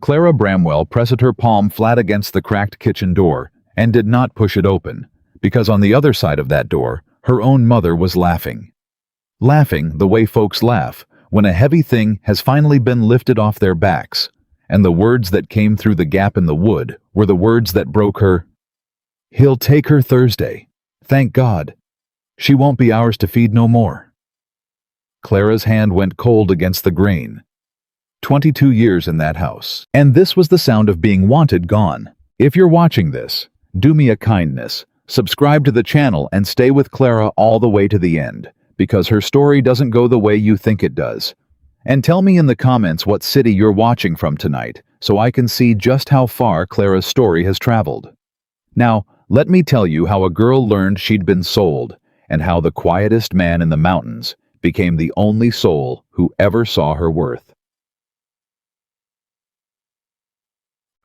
Clara Bramwell pressed her palm flat against the cracked kitchen door and did not push it open, because on the other side of that door, her own mother was laughing. Laughing the way folks laugh when a heavy thing has finally been lifted off their backs, and the words that came through the gap in the wood were the words that broke her. "He'll take her Thursday. Thank God. She won't be ours to feed no more." Clara's hand went cold against the grain. 22 years in that house. And this was the sound of being wanted gone. If you're watching this, do me a kindness. Subscribe to the channel and stay with Clara all the way to the end, because her story doesn't go the way you think it does. And tell me in the comments what city you're watching from tonight, so I can see just how far Clara's story has traveled. Now, let me tell you how a girl learned she'd been sold, and how the quietest man in the mountains became the only soul who ever saw her worth.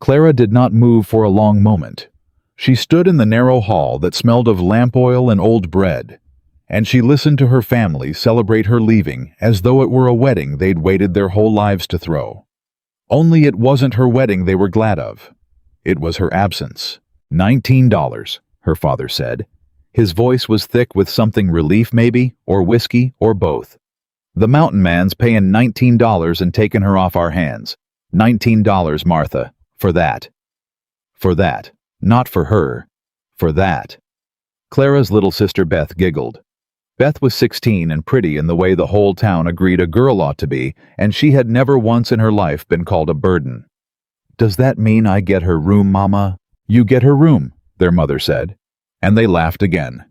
Clara did not move for a long moment. She stood in the narrow hall that smelled of lamp oil and old bread, and she listened to her family celebrate her leaving as though it were a wedding they'd waited their whole lives to throw. Only it wasn't her wedding they were glad of. It was her absence. $19, her father said. His voice was thick with something relief maybe, or whiskey, or both. "The mountain man's paying $19 and taking her off our hands. $19, Martha, for that. For that. Not for her. For that." Clara's little sister Beth giggled. Beth was 16 and pretty in the way the whole town agreed a girl ought to be, and she had never once in her life been called a burden. "Does that mean I get her room, Mama?" "You get her room," their mother said, and they laughed again.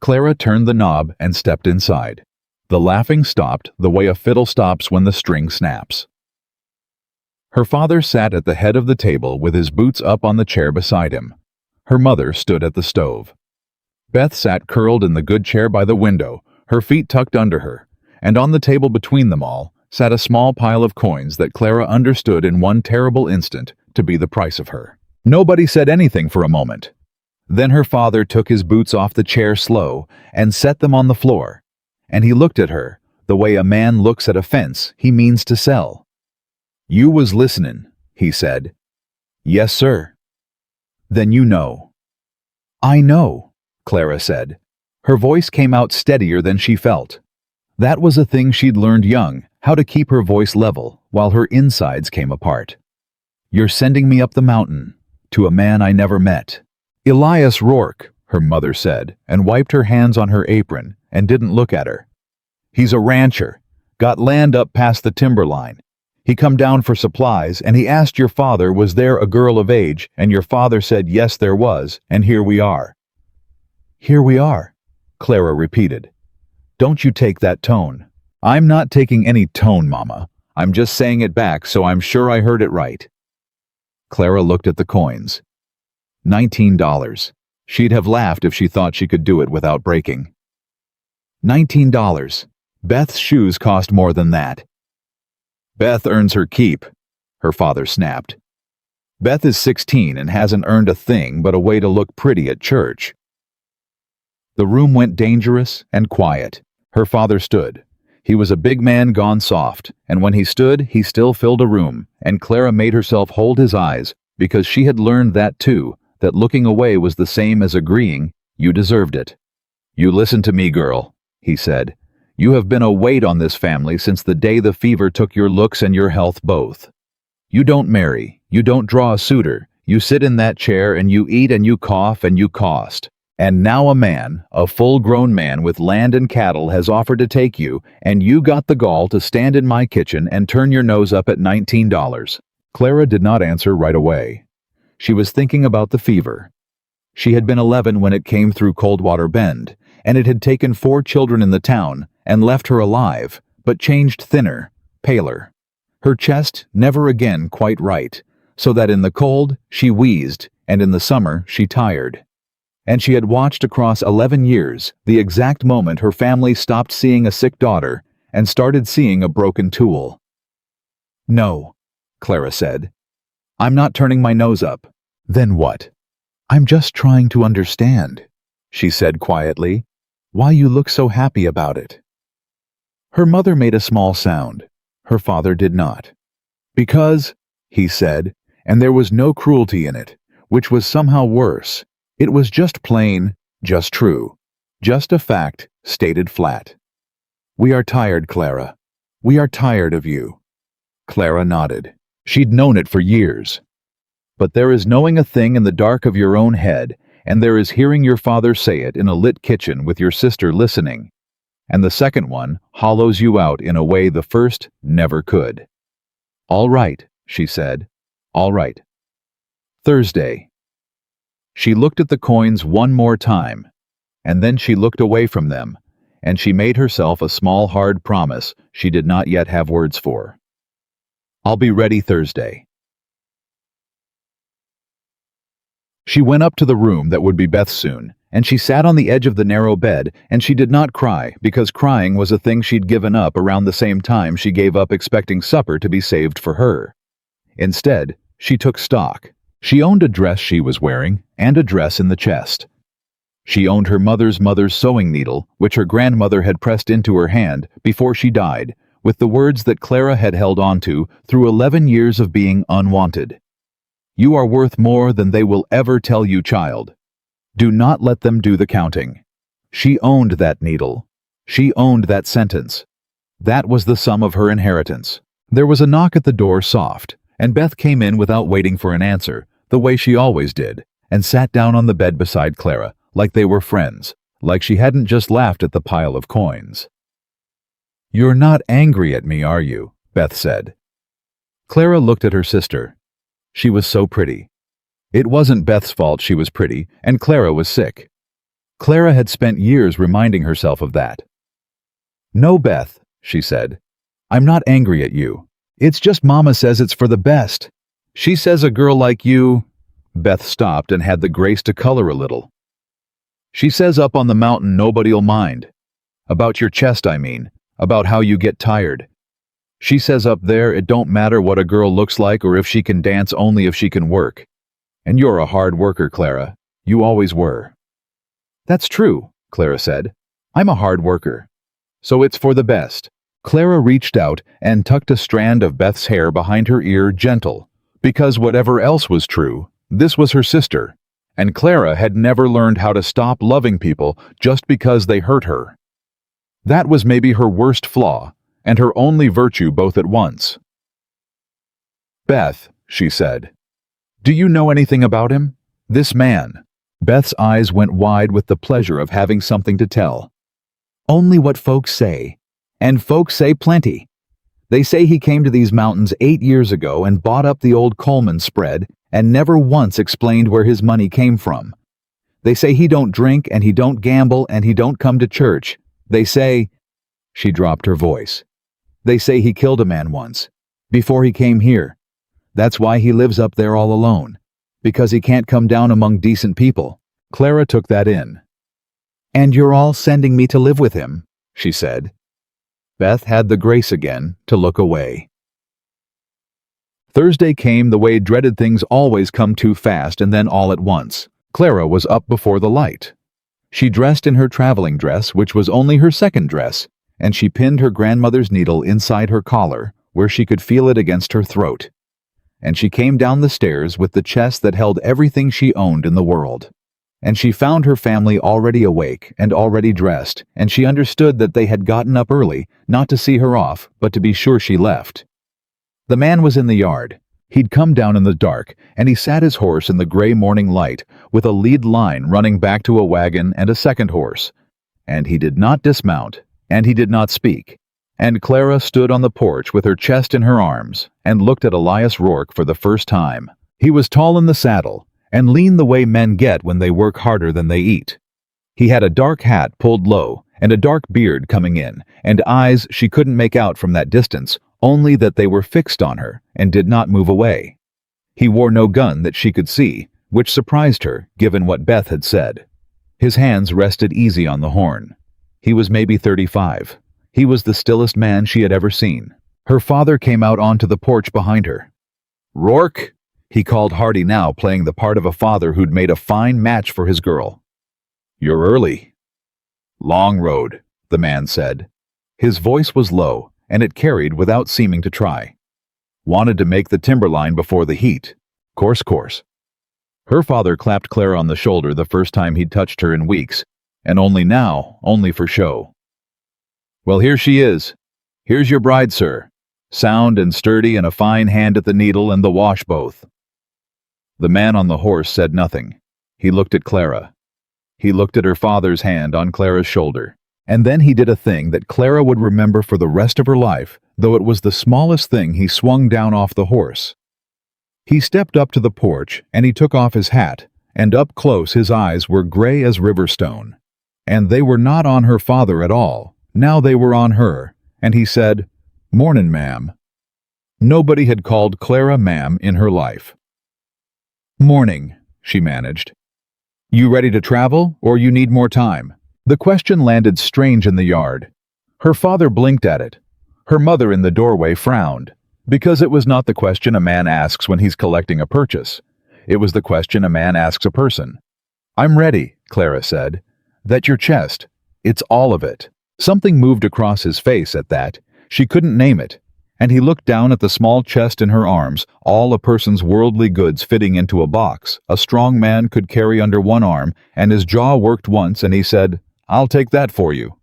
Clara turned the knob and stepped inside. The laughing stopped the way a fiddle stops when the string snaps. Her father sat at the head of the table with his boots up on the chair beside him. Her mother stood at the stove. Beth sat curled in the good chair by the window, her feet tucked under her, and on the table between them all sat a small pile of coins that Clara understood in one terrible instant to be the price of her. Nobody said anything for a moment. Then her father took his boots off the chair slow and set them on the floor, and he looked at her the way a man looks at a fence he means to sell. "You was listenin'," he said. "Yes, sir." "Then you know." "I know," Clara said. Her voice came out steadier than she felt. That was a thing she'd learned young, how to keep her voice level while her insides came apart. "You're sending me up the mountain, to a man I never met." "Elias Rourke," her mother said, and wiped her hands on her apron and didn't look at her. "He's a rancher, got land up past the timberline. He come down for supplies, and he asked your father was there a girl of age, and your father said yes there was, and here we are." "Here we are," Clara repeated. "Don't you take that tone." "I'm not taking any tone, Mama. I'm just saying it back so I'm sure I heard it right." Clara looked at the coins. $19. She'd have laughed if she thought she could do it without breaking. $19. Beth's shoes cost more than that. "Beth earns her keep," her father snapped. "Beth is 16 and hasn't earned a thing but a way to look pretty at church." The room went dangerous and quiet. Her father stood. He was a big man gone soft, and when he stood, he still filled a room, and Clara made herself hold his eyes, because she had learned that too, that looking away was the same as agreeing, "You deserved it." "You listen to me, girl," he said. "You have been a weight on this family since the day the fever took your looks and your health both. You don't marry, you don't draw a suitor, you sit in that chair and you eat and you cough and you cost. And now a man, a full-grown man with land and cattle has offered to take you, and you got the gall to stand in my kitchen and turn your nose up at $19. Clara did not answer right away. She was thinking about the fever. She had been 11 when it came through Coldwater Bend, and it had taken 4 children in the town and left her alive, but changed thinner, paler. Her chest never again quite right, so that in the cold she wheezed, and in the summer she tired. And she had watched across 11 years the exact moment her family stopped seeing a sick daughter and started seeing a broken tool. "No," Clara said. "I'm not turning my nose up." "Then what?" "I'm just trying to understand," she said quietly, "why you look so happy about it." Her mother made a small sound. Her father did not. "Because," he said, and there was no cruelty in it, which was somehow worse. It was just plain, just true. Just a fact, stated flat. We are tired, Clara. We are tired of you. Clara nodded. She'd known it for years. But there is knowing a thing in the dark of your own head, and there is hearing your father say it in a lit kitchen with your sister listening. And the second one hollows you out in a way the first never could. All right, she said. All right. Thursday. She looked at the coins one more time, and then she looked away from them, and she made herself a small hard promise she did not yet have words for. I'll be ready Thursday. She went up to the room that would be Beth's soon, and she sat on the edge of the narrow bed, and she did not cry, because crying was a thing she'd given up around the same time she gave up expecting supper to be saved for her. Instead, she took stock. She owned a dress she was wearing, and a dress in the chest. She owned her mother's sewing needle, which her grandmother had pressed into her hand before she died, with the words that Clara had held onto through 11 years of being unwanted. You are worth more than they will ever tell you, child. Do not let them do the counting. She owned that needle. She owned that sentence. That was the sum of her inheritance. There was a knock at the door, soft, and Beth came in without waiting for an answer, the way she always did, and sat down on the bed beside Clara, like they were friends, like she hadn't just laughed at the pile of coins. You're not angry at me, are you? Beth said. Clara looked at her sister. She was so pretty. It wasn't Beth's fault she was pretty, and Clara was sick. Clara had spent years reminding herself of that. No, Beth, she said. I'm not angry at you. It's just Mama says it's for the best. She says a girl like you... Beth stopped and had the grace to color a little. She says up on the mountain nobody'll mind. About your chest, I mean. About how you get tired. She says up there it don't matter what a girl looks like or if she can dance, only if she can work. And you're a hard worker, Clara. You always were. That's true, Clara said. I'm a hard worker. So it's for the best. Clara reached out and tucked a strand of Beth's hair behind her ear, gentle, because whatever else was true, this was her sister, and Clara had never learned how to stop loving people just because they hurt her. That was maybe her worst flaw, and her only virtue both at once. Beth, she said, do you know anything about him? This man. Beth's eyes went wide with the pleasure of having something to tell. Only what folks say. And folks say plenty. They say he came to these mountains 8 years ago and bought up the old Coleman spread and never once explained where his money came from. They say he don't drink and he don't gamble and he don't come to church. They say... She dropped her voice. They say he killed a man once, before he came here. That's why he lives up there all alone, because he can't come down among decent people. Clara took that in. And you're all sending me to live with him, she said. Beth had the grace again to look away. Thursday came the way dreaded things always come too fast and then all at once. Clara was up before the light. She dressed in her traveling dress, which was only her second dress, and she pinned her grandmother's needle inside her collar, where she could feel it against her throat. And she came down the stairs with the chest that held everything she owned in the world. And she found her family already awake and already dressed, and she understood that they had gotten up early, not to see her off, but to be sure she left. The man was in the yard. He'd come down in the dark, and he sat his horse in the gray morning light, with a lead line running back to a wagon and a second horse. And he did not dismount, and he did not speak. And Clara stood on the porch with her chest in her arms, and looked at Elias Rourke for the first time. He was tall in the saddle, and lean the way men get when they work harder than they eat. He had a dark hat pulled low, and a dark beard coming in, and eyes she couldn't make out from that distance, only that they were fixed on her, and did not move away. He wore no gun that she could see, which surprised her, given what Beth had said. His hands rested easy on the horn. He was maybe 35. He was the stillest man she had ever seen. Her father came out onto the porch behind her. "Rourke," he called hearty now, playing the part of a father who'd made a fine match for his girl. "You're early." "Long road," the man said. His voice was low, and it carried without seeming to try. Wanted to make the timberline before the heat. Course. Her father clapped Clara on the shoulder the first time he'd touched her in weeks, and only for show. Well, here she is. Here's your bride, sir. Sound and sturdy and a fine hand at the needle and the wash both. The man on the horse said nothing. He looked at Clara. He looked at her father's hand on Clara's shoulder. And then he did a thing that Clara would remember for the rest of her life, though it was the smallest thing. He swung down off the horse. He stepped up to the porch, and he took off his hat, and up close his eyes were gray as riverstone. And they were not on her father at all. Now they were on her, and he said, "Mornin', ma'am." Nobody had called Clara ma'am in her life. "Morning," she managed. "You ready to travel, or you need more time?" The question landed strange in the yard. Her father blinked at it. Her mother in the doorway frowned, because it was not the question a man asks when he's collecting a purchase. It was the question a man asks a person. "I'm ready," Clara said. "That your chest. It's all of it." Something moved across his face at that. She couldn't name it. And he looked down at the small chest in her arms, all a person's worldly goods fitting into a box a strong man could carry under one arm, and his jaw worked once, and he said, "I'll take that for you."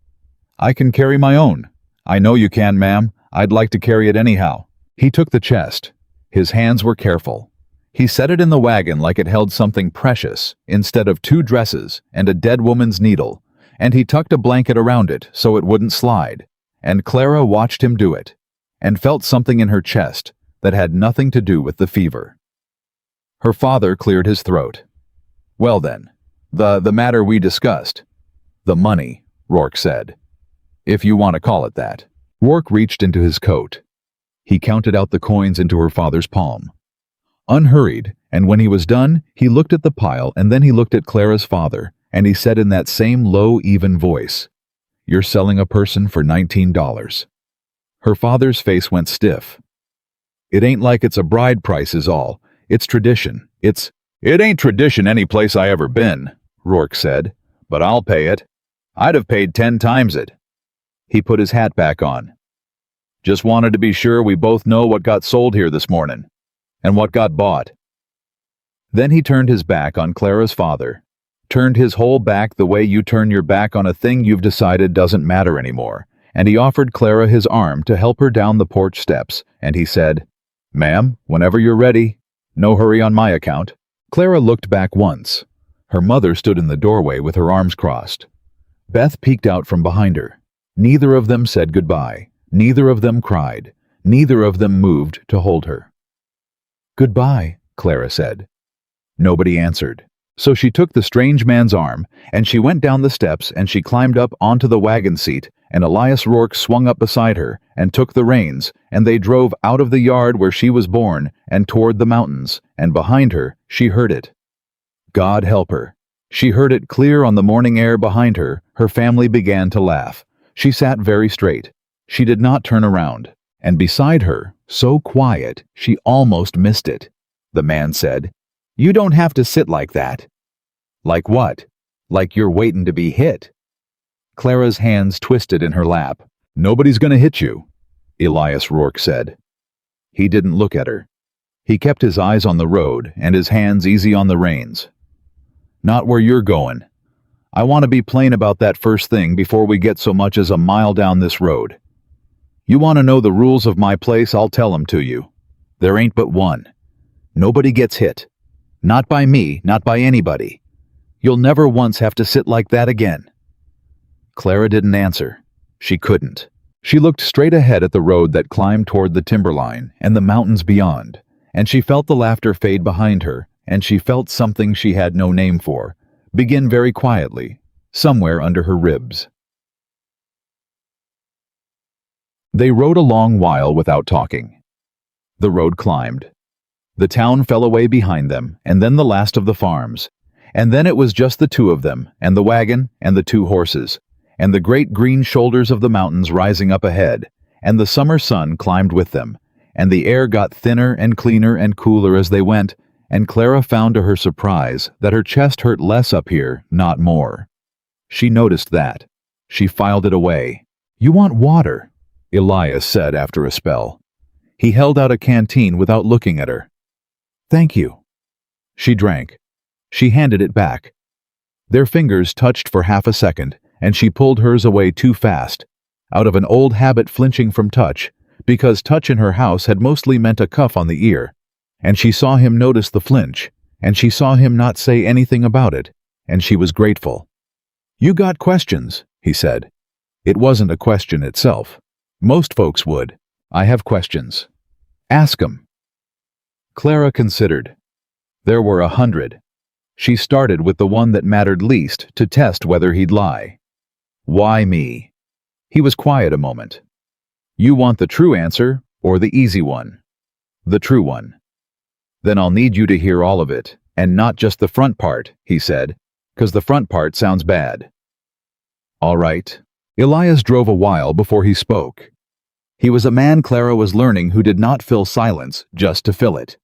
"I can carry my own." "I know you can, ma'am. I'd like to carry it anyhow." He took the chest. His hands were careful. He set it in the wagon like it held something precious, instead of 2 dresses and a dead woman's needle, and he tucked a blanket around it so it wouldn't slide, and Clara watched him do it, and felt something in her chest that had nothing to do with the fever. Her father cleared his throat. "Well then, the matter we discussed." "The money," Rourke said. "If you want to call it that." Rourke reached into his coat. He counted out the coins into her father's palm. Unhurried, and when he was done, he looked at the pile and then he looked at Clara's father, and he said in that same low, even voice, "You're selling a person for $19. Her father's face went stiff. "It ain't like it's a bride price is all. It's tradition. It ain't tradition any place I ever been," Rourke said, "but I'll pay it. I'd have paid 10 times it." He put his hat back on. "Just wanted to be sure we both know what got sold here this morning, and what got bought." Then he turned his back on Clara's father, turned his whole back the way you turn your back on a thing you've decided doesn't matter anymore, and he offered Clara his arm to help her down the porch steps, and he said, "Ma'am, whenever you're ready. No hurry on my account." Clara looked back once. Her mother stood in the doorway with her arms crossed. Beth peeked out from behind her. Neither of them said goodbye. Neither of them cried. Neither of them moved to hold her. "Goodbye," Clara said. Nobody answered. So she took the strange man's arm, and she went down the steps, and she climbed up onto the wagon seat, and Elias Rourke swung up beside her, and took the reins, and they drove out of the yard where she was born, and toward the mountains, and behind her, she heard it. God help her. She heard it clear on the morning air behind her. Her family began to laugh. She sat very straight. She did not turn around. And beside her, so quiet, she almost missed it. The man said, "You don't have to sit like that." "Like what?" "Like you're waiting to be hit." Clara's hands twisted in her lap. "Nobody's gonna hit you," Elias Rourke said. He didn't look at her. He kept his eyes on the road and his hands easy on the reins. "Not where you're going. I want to be plain about that first thing before we get so much as a mile down this road. You want to know the rules of my place, I'll tell them to you. There ain't but one. Nobody gets hit. Not by me, not by anybody. You'll never once have to sit like that again." Clara didn't answer. She couldn't. She looked straight ahead at the road that climbed toward the timberline and the mountains beyond, and she felt the laughter fade behind her, and she felt something she had no name for begin very quietly, somewhere under her ribs. They rode a long while without talking. The road climbed. The town fell away behind them, and then the last of the farms. And then it was just the two of them, and the wagon, and the 2 horses, and the great green shoulders of the mountains rising up ahead, and the summer sun climbed with them, and the air got thinner and cleaner and cooler as they went, and Clara found to her surprise that her chest hurt less up here, not more. She noticed that. She filed it away. "You want water," Elias said after a spell. He held out a canteen without looking at her. "Thank you." She drank. She handed it back. Their fingers touched for half a second, and she pulled hers away too fast, out of an old habit flinching from touch, because touch in her house had mostly meant a cuff on the ear, and she saw him notice the flinch, and she saw him not say anything about it, and she was grateful. "You got questions," he said. It wasn't a question itself. Most folks would. "I have questions." "Ask 'em." Clara considered. There were 100. She started with the one that mattered least to test whether he'd lie. "Why me?" He was quiet a moment. "You want the true answer or the easy one?" "The true one." "Then I'll need you to hear all of it, and not just the front part," he said, "'cause the front part sounds bad." "All right." Elias drove a while before he spoke. He was a man Clara was learning who did not fill silence just to fill it.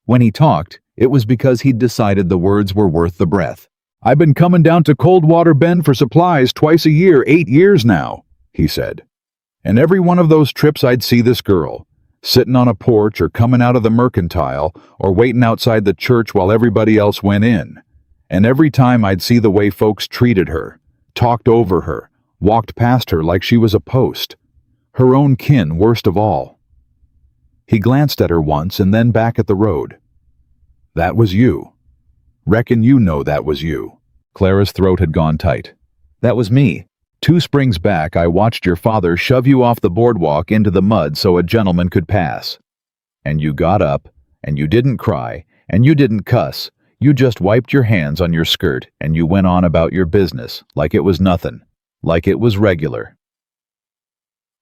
When he talked, it was because he'd decided the words were worth the breath. "I've been coming down to Coldwater Bend for supplies twice a year, 8 years now," he said. "And every one of those trips I'd see this girl, sitting on a porch or coming out of the mercantile or waiting outside the church while everybody else went in. And every time I'd see the way folks treated her, talked over her, walked past her like she was a post. Her own kin worst of all." He glanced at her once and then back at the road. "That was you. Reckon you know that was you." Clara's throat had gone tight. "That was me. 2 springs back I watched your father shove you off the boardwalk into the mud so a gentleman could pass. And you got up, and you didn't cry, and you didn't cuss. You just wiped your hands on your skirt and you went on about your business like it was nothing, like it was regular."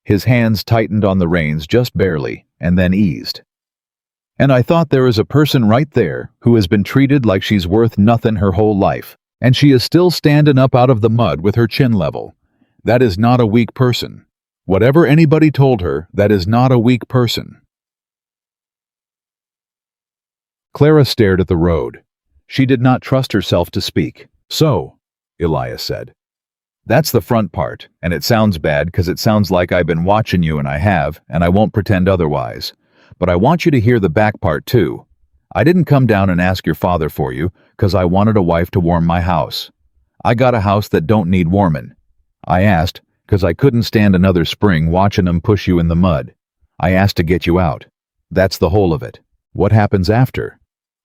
His hands tightened on the reins just barely, and then eased. "And I thought there is a person right there who has been treated like she's worth nothing her whole life, and she is still standing up out of the mud with her chin level. That is not a weak person. Whatever anybody told her, that is not a weak person." Clara stared at the road. She did not trust herself to speak. "So," Elias said, "that's the front part, and it sounds bad because it sounds like I've been watching you, and I have, and I won't pretend otherwise. But I want you to hear the back part too. I didn't come down and ask your father for you because I wanted a wife to warm my house. I got a house that don't need warming. I asked because I couldn't stand another spring watching 'em push you in the mud. I asked to get you out. That's the whole of it. What happens after?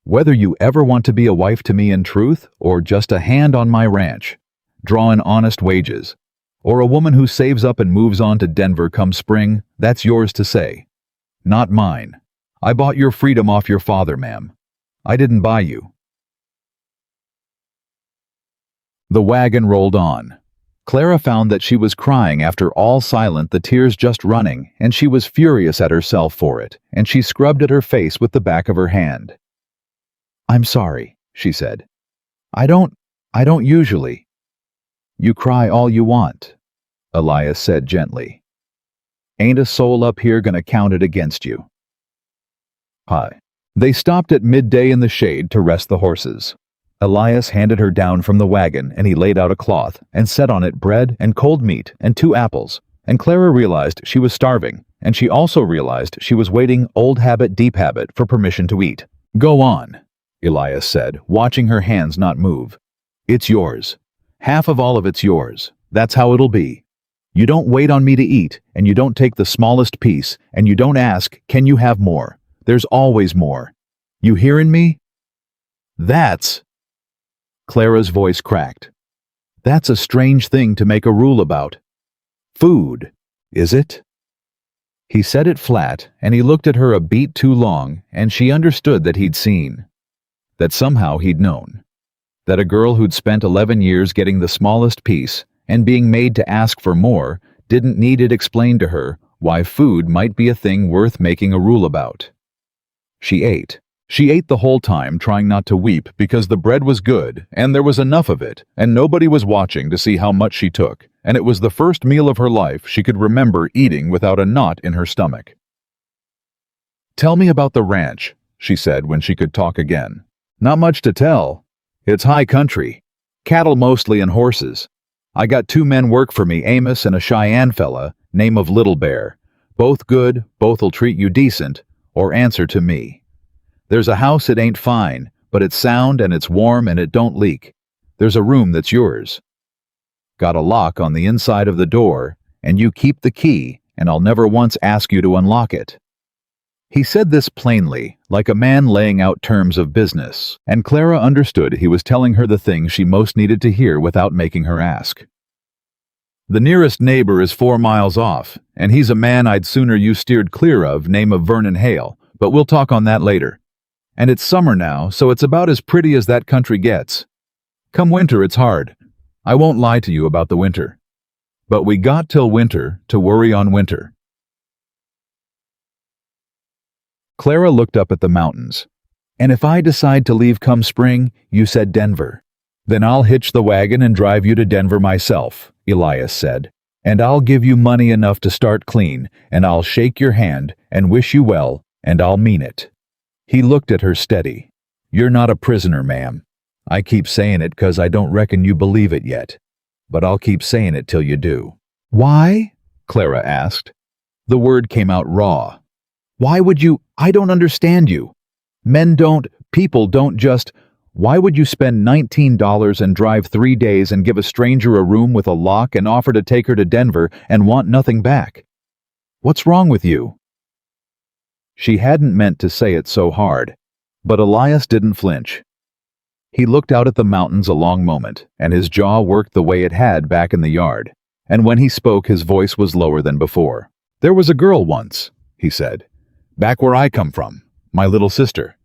Whether you ever want to be a wife to me in truth or just a hand on my ranch, drawing honest wages, or a woman who saves up and moves on to Denver come spring, that's yours to say. Not mine. I bought your freedom off your father, ma'am. I didn't buy you." The wagon rolled on. Clara found that she was crying after all silent, the tears just running, and she was furious at herself for it, and she scrubbed at her face with the back of her hand. "I'm sorry," she said. I don't usually." "You cry all you want," Elias said gently. "Ain't a soul up here gonna count it against you." Hi. They stopped at midday in the shade to rest the horses. Elias handed her down from the wagon, and he laid out a cloth and set on it bread and cold meat and 2 apples, and Clara realized she was starving, and she also realized she was waiting old habit, deep habit for permission to eat. "Go on," Elias said, watching her hands not move. "It's yours. Half of all of it's yours. That's how it'll be. You don't wait on me to eat, and you don't take the smallest piece, and you don't ask, can you have more? There's always more. You hearin' me?" "That's..." Clara's voice cracked. "That's a strange thing to make a rule about. Food, is it?" He said it flat, and he looked at her a beat too long, and she understood that he'd seen. That somehow he'd known. That a girl who'd spent 11 years getting the smallest piece and being made to ask for more didn't need it explained to her why food might be a thing worth making a rule about. She ate. She ate the whole time, trying not to weep because the bread was good and there was enough of it and nobody was watching to see how much she took, and it was the first meal of her life she could remember eating without a knot in her stomach. "Tell me about the ranch," she said when she could talk again. "Not much to tell. It's high country. Cattle mostly and horses. I got 2 men work for me, Amos and a Cheyenne fella, name of Little Bear. Both good, both'll treat you decent, or answer to me. There's a house it ain't fine, but it's sound and it's warm and it don't leak. There's a room that's yours. Got a lock on the inside of the door, and you keep the key, and I'll never once ask you to unlock it." He said this plainly, like a man laying out terms of business, and Clara understood he was telling her the thing she most needed to hear without making her ask. "The nearest neighbor is 4 miles off, and he's a man I'd sooner you steered clear of, name of Vernon Hale, but we'll talk on that later. And it's summer now, so it's about as pretty as that country gets. Come winter, it's hard. I won't lie to you about the winter. But we got till winter to worry on winter." Clara looked up at the mountains. "And if I decide to leave come spring, you said Denver. Then I'll hitch the wagon and drive you to Denver myself," Elias said. "And I'll give you money enough to start clean, and I'll shake your hand and wish you well, and I'll mean it." He looked at her steady. "You're not a prisoner, ma'am. I keep saying it 'cause I don't reckon you believe it yet. But I'll keep saying it till you do." "Why?" Clara asked. The word came out raw. "Why would you? I don't understand you. People don't just. Why would you spend $19 and drive 3 days and give a stranger a room with a lock and offer to take her to Denver and want nothing back? What's wrong with you?" She hadn't meant to say it so hard, but Elias didn't flinch. He looked out at the mountains a long moment, and his jaw worked the way it had back in the yard, and when he spoke his voice was lower than before. "There was a girl once," he said, "back where I come from, my little sister.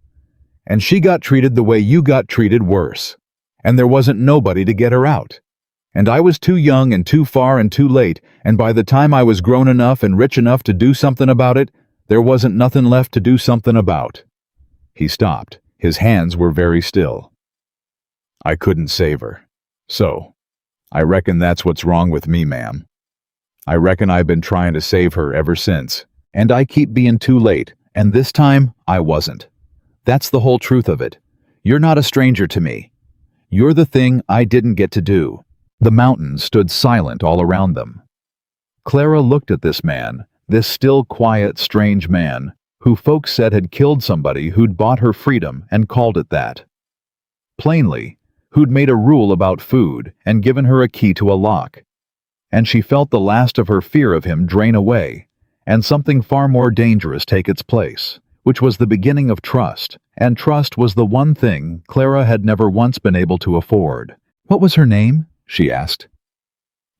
And she got treated the way you got treated, worse. And there wasn't nobody to get her out. And I was too young and too far and too late, and by the time I was grown enough and rich enough to do something about it, there wasn't nothing left to do something about." He stopped. His hands were very still. "I couldn't save her. So, I reckon that's what's wrong with me, ma'am. I reckon I've been trying to save her ever since, and I keep being too late, and this time I wasn't. That's the whole truth of it. You're not a stranger to me. You're the thing I didn't get to do." The mountains stood silent all around them. Clara looked at this man, this still quiet, strange man, who folks said had killed somebody who'd bought her freedom and called it that. Plainly, who'd made a rule about food and given her a key to a lock. And she felt the last of her fear of him drain away, and something far more dangerous take its place, which was the beginning of trust, and trust was the one thing Clara had never once been able to afford. "What was her name?" she asked.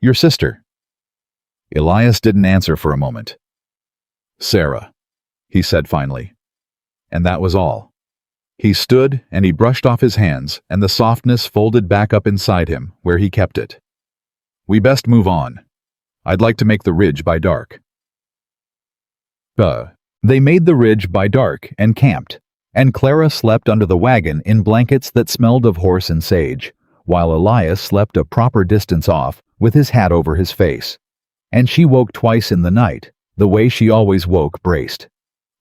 "Your sister." Elias didn't answer for a moment. "Sarah," he said finally. And that was all. He stood and he brushed off his hands, and the softness folded back up inside him, where he kept it. "We best move on. I'd like to make the ridge by dark." They made the ridge by dark and camped, and Clara slept under the wagon in blankets that smelled of horse and sage, while Elias slept a proper distance off with his hat over his face. And she woke twice in the night, the way she always woke, braced,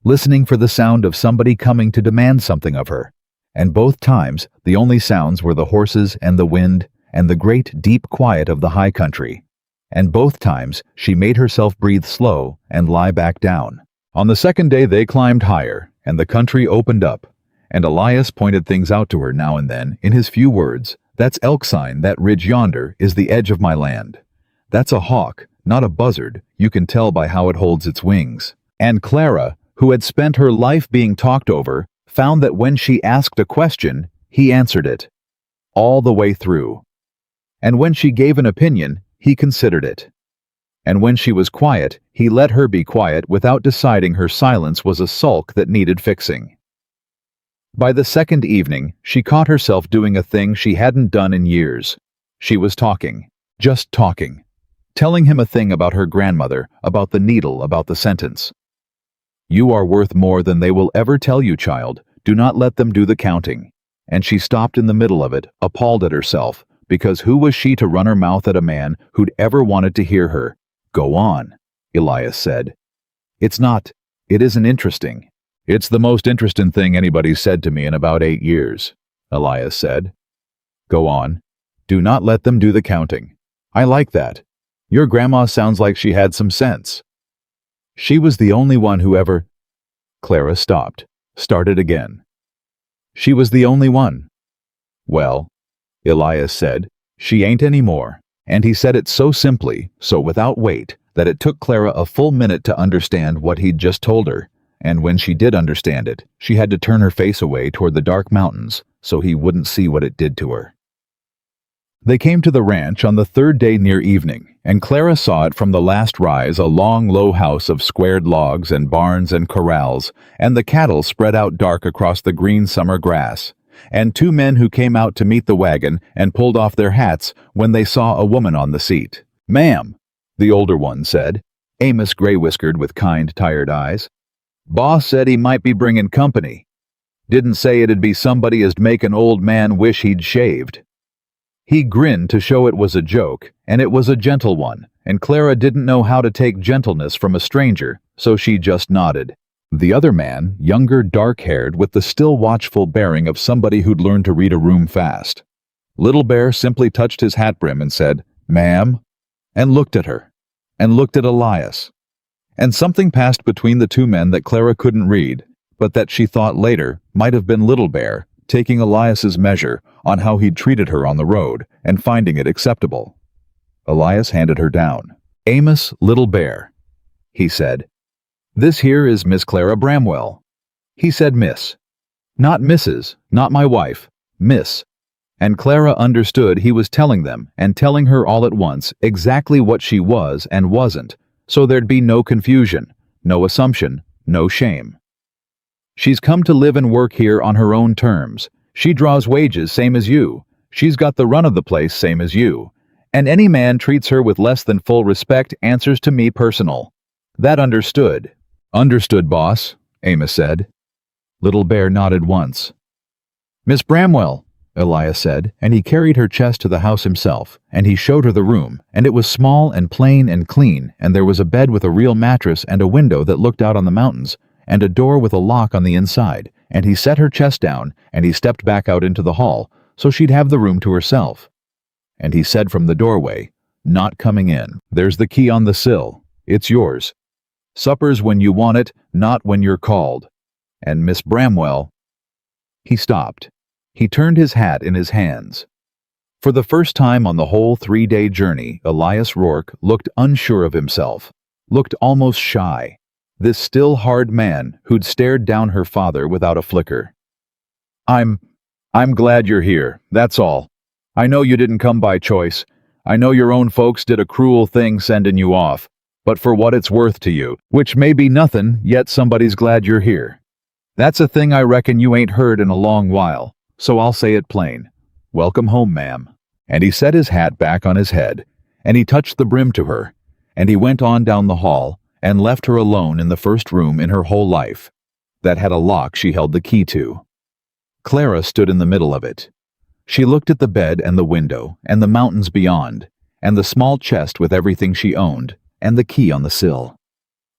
listening for the sound of somebody coming to demand something of her, and both times the only sounds were the horses and the wind and the great deep quiet of the high country, and both times she made herself breathe slow and lie back down. On the second day they climbed higher, and the country opened up, and Elias pointed things out to her now and then in his few words. "That's elk sign, that ridge yonder is the edge of my land. That's a hawk, not a buzzard, you can tell by how it holds its wings." And Clara, who had spent her life being talked over, found that when she asked a question, he answered it, all the way through. And when she gave an opinion, he considered it. And when she was quiet, he let her be quiet without deciding her silence was a sulk that needed fixing. By the second evening, she caught herself doing a thing she hadn't done in years. She was talking, just talking, telling him a thing about her grandmother, about the needle, about the sentence. "You are worth more than they will ever tell you, child. Do not let them do the counting." And she stopped in the middle of it, appalled at herself, because who was she to run her mouth at a man who'd ever wanted to hear her? "Go on," Elias said. It isn't interesting." "It's the most interesting thing anybody's said to me in about 8 years, Elias said. "Go on. Do not let them do the counting. I like that. Your grandma sounds like she had some sense." She was the only one who ever... Clara stopped, started again. She was the only one. Well, Elias said, she ain't anymore. And he said it so simply, so without weight, that it took Clara a full minute to understand what he'd just told her. And when she did understand it, she had to turn her face away toward the dark mountains so he wouldn't see what it did to her. They came to the ranch on the third day near evening, and Clara saw it from the last rise, a long, low house of squared logs and barns and corrals, and the cattle spread out dark across the green summer grass, and two men who came out to meet the wagon and pulled off their hats when they saw a woman on the seat. "Ma'am," the older one said, Amos gray-whiskered with kind, tired eyes. "Boss said he might be bringing company. Didn't say it'd be somebody as'd make an old man wish he'd shaved." He grinned to show it was a joke, and it was a gentle one, and Clara didn't know how to take gentleness from a stranger, so she just nodded. The other man, younger, dark-haired, with the still watchful bearing of somebody who'd learned to read a room fast. Little Bear simply touched his hat brim and said, "Ma'am," and looked at her, and looked at Elias. And something passed between the two men that Clara couldn't read, but that she thought later might have been Little Bear, taking Elias's measure on how he'd treated her on the road and finding it acceptable. Elias handed her down. "Amos, Little Bear," he said. "This here is Miss Clara Bramwell." He said Miss. Not Mrs., not my wife, Miss. And Clara understood he was telling them and telling her all at once exactly what she was and wasn't, so there'd be no confusion, no assumption, no shame. "She's come to live and work here on her own terms. She draws wages same as you. She's got the run of the place same as you. And any man treats her with less than full respect answers to me personal. That understood." "Understood, boss," Amos said. Little Bear nodded once. "Miss Bramwell," Elias said, and he carried her chest to the house himself, and he showed her the room, and it was small and plain and clean, and there was a bed with a real mattress and a window that looked out on the mountains, and a door with a lock on the inside, and he set her chest down, and he stepped back out into the hall, so she'd have the room to herself. And he said from the doorway, "Not coming in. There's the key on the sill. It's yours. Supper's when you want it, not when you're called. And Miss Bramwell..." He stopped. He turned his hat in his hands. For the first time on the whole 3-day journey, Elias Rourke looked unsure of himself, looked almost shy. This still hard man who'd stared down her father without a flicker. I'm glad you're here, that's all. I know you didn't come by choice. I know your own folks did a cruel thing sending you off. But for what it's worth to you, which may be nothing, yet somebody's glad you're here. That's a thing I reckon you ain't heard in a long while, so I'll say it plain. Welcome home, ma'am." And he set his hat back on his head, and he touched the brim to her, and he went on down the hall, and left her alone in the first room in her whole life, that had a lock she held the key to. Clara stood in the middle of it. She looked at the bed and the window, and the mountains beyond, and the small chest with everything she owned, and the key on the sill.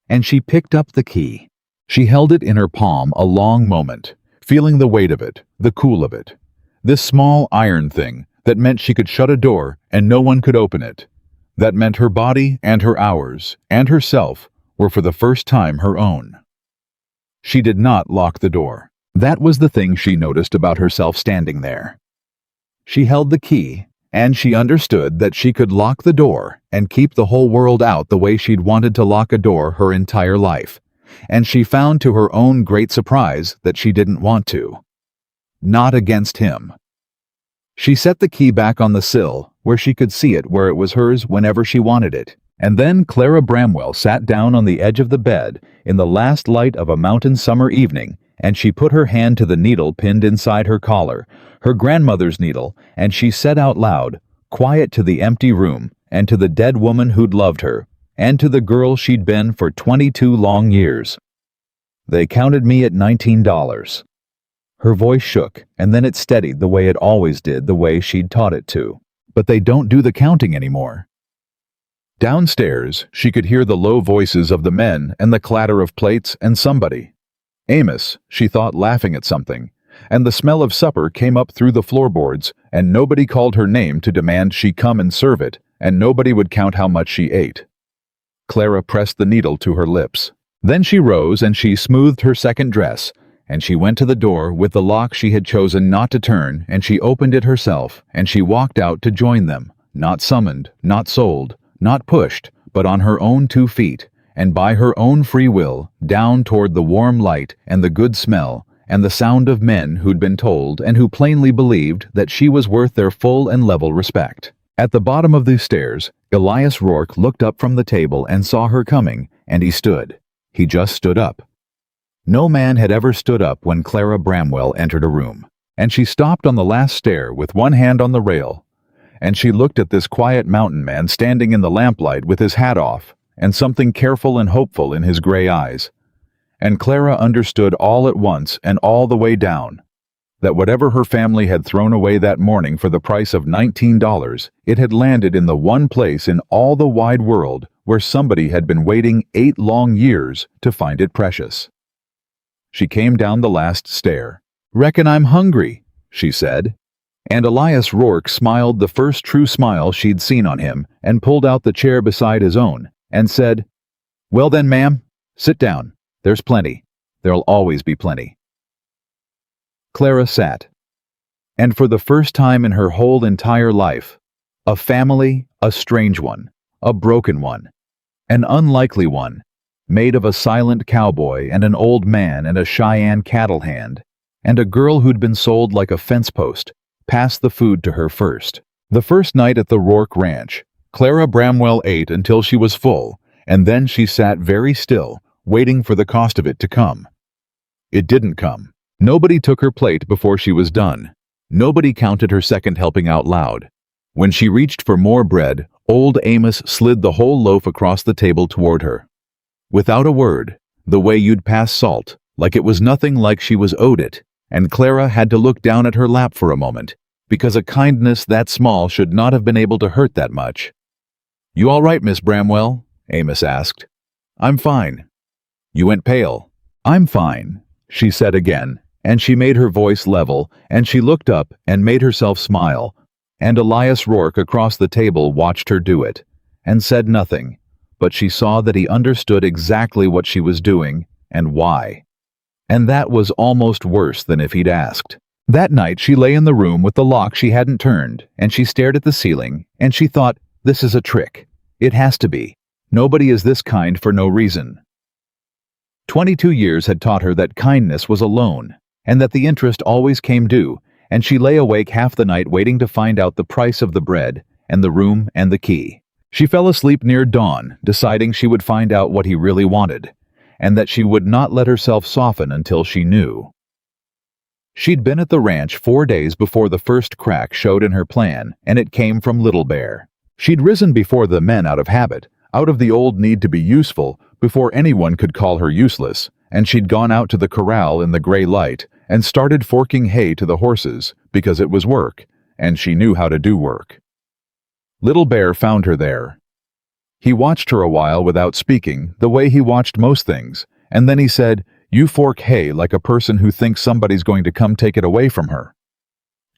And she picked up the key. She held it in her palm a long moment, feeling the weight of it, the cool of it. This small iron thing that meant she could shut a door and no one could open it. That meant her body and her hours and herself were for the first time her own. She did not lock the door. That was the thing she noticed about herself standing there. She held the key, and she understood that she could lock the door and keep the whole world out the way she'd wanted to lock a door her entire life. And she found to her own great surprise that she didn't want to. Not against him. She set the key back on the sill, where she could see it where it was hers whenever she wanted it. And then Clara Bramwell sat down on the edge of the bed in the last light of a mountain summer evening, and she put her hand to the needle pinned inside her collar, her grandmother's needle, and she said out loud, quiet to the empty room, and to the dead woman who'd loved her, and to the girl she'd been for 22 long years. "They counted me at $19. Her voice shook, and then it steadied the way it always did, the way she'd taught it to. "But they don't do the counting anymore." Downstairs, she could hear the low voices of the men and the clatter of plates and somebody. Amos, she thought, laughing at something, and the smell of supper came up through the floorboards, and nobody called her name to demand she come and serve it, and nobody would count how much she ate. Clara pressed the needle to her lips. Then she rose and she smoothed her second dress, and she went to the door with the lock she had chosen not to turn, and she opened it herself, and she walked out to join them, not summoned, not sold, not pushed, but on her own 2 feet, and by her own free will, down toward the warm light and the good smell, and the sound of men who'd been told and who plainly believed that she was worth their full and level respect. At the bottom of the stairs, Elias Rourke looked up from the table and saw her coming, and he stood. He just stood up. No man had ever stood up when Clara Bramwell entered a room, and she stopped on the last stair with one hand on the rail, and she looked at this quiet mountain man standing in the lamplight with his hat off, and something careful and hopeful in his gray eyes. And Clara understood all at once and all the way down that whatever her family had thrown away that morning for the price of $19, it had landed in the one place in all the wide world where somebody had been waiting 8 long years to find it precious. She came down the last stair. "Reckon I'm hungry," she said. And Elias Rourke smiled the first true smile she'd seen on him and pulled out the chair beside his own and said, "Well then, ma'am, sit down. There's plenty. There'll always be plenty." Clara sat. And for the first time in her whole entire life, a family, a strange one, a broken one, an unlikely one, made of a silent cowboy and an old man and a Cheyenne cattle hand, and a girl who'd been sold like a fence post, passed the food to her first. The first night at the Rourke Ranch, Clara Bramwell ate until she was full, and then she sat very still, waiting for the cost of it to come. It didn't come. Nobody took her plate before she was done. Nobody counted her second helping out loud. When she reached for more bread, old Amos slid the whole loaf across the table toward her. Without a word, the way you'd pass salt, like it was nothing like she was owed it, and Clara had to look down at her lap for a moment, because a kindness that small should not have been able to hurt that much. "You all right, Miss Bramwell?" Amos asked. "I'm fine." "You went pale." "I'm fine," she said again, and she made her voice level, and she looked up and made herself smile, and Elias Rourke across the table watched her do it, and said nothing, but she saw that he understood exactly what she was doing and why. And that was almost worse than if he'd asked. That night she lay in the room with the lock she hadn't turned, and she stared at the ceiling, and she thought, "This is a trick. It has to be. Nobody is this kind for no reason." 22 years had taught her that kindness was a loan, and that the interest always came due, and she lay awake half the night waiting to find out the price of the bread, and the room, and the key. She fell asleep near dawn, deciding she would find out what he really wanted, and that she would not let herself soften until she knew. She'd been at the ranch 4 days before the first crack showed in her plan, and it came from Little Bear. She'd risen before the men out of habit, out of the old need to be useful, before anyone could call her useless, and she'd gone out to the corral in the gray light and started forking hay to the horses because it was work, and she knew how to do work. Little Bear found her there. He watched her a while without speaking, the way he watched most things, and then he said, "You fork hay like a person who thinks somebody's going to come take it away from her."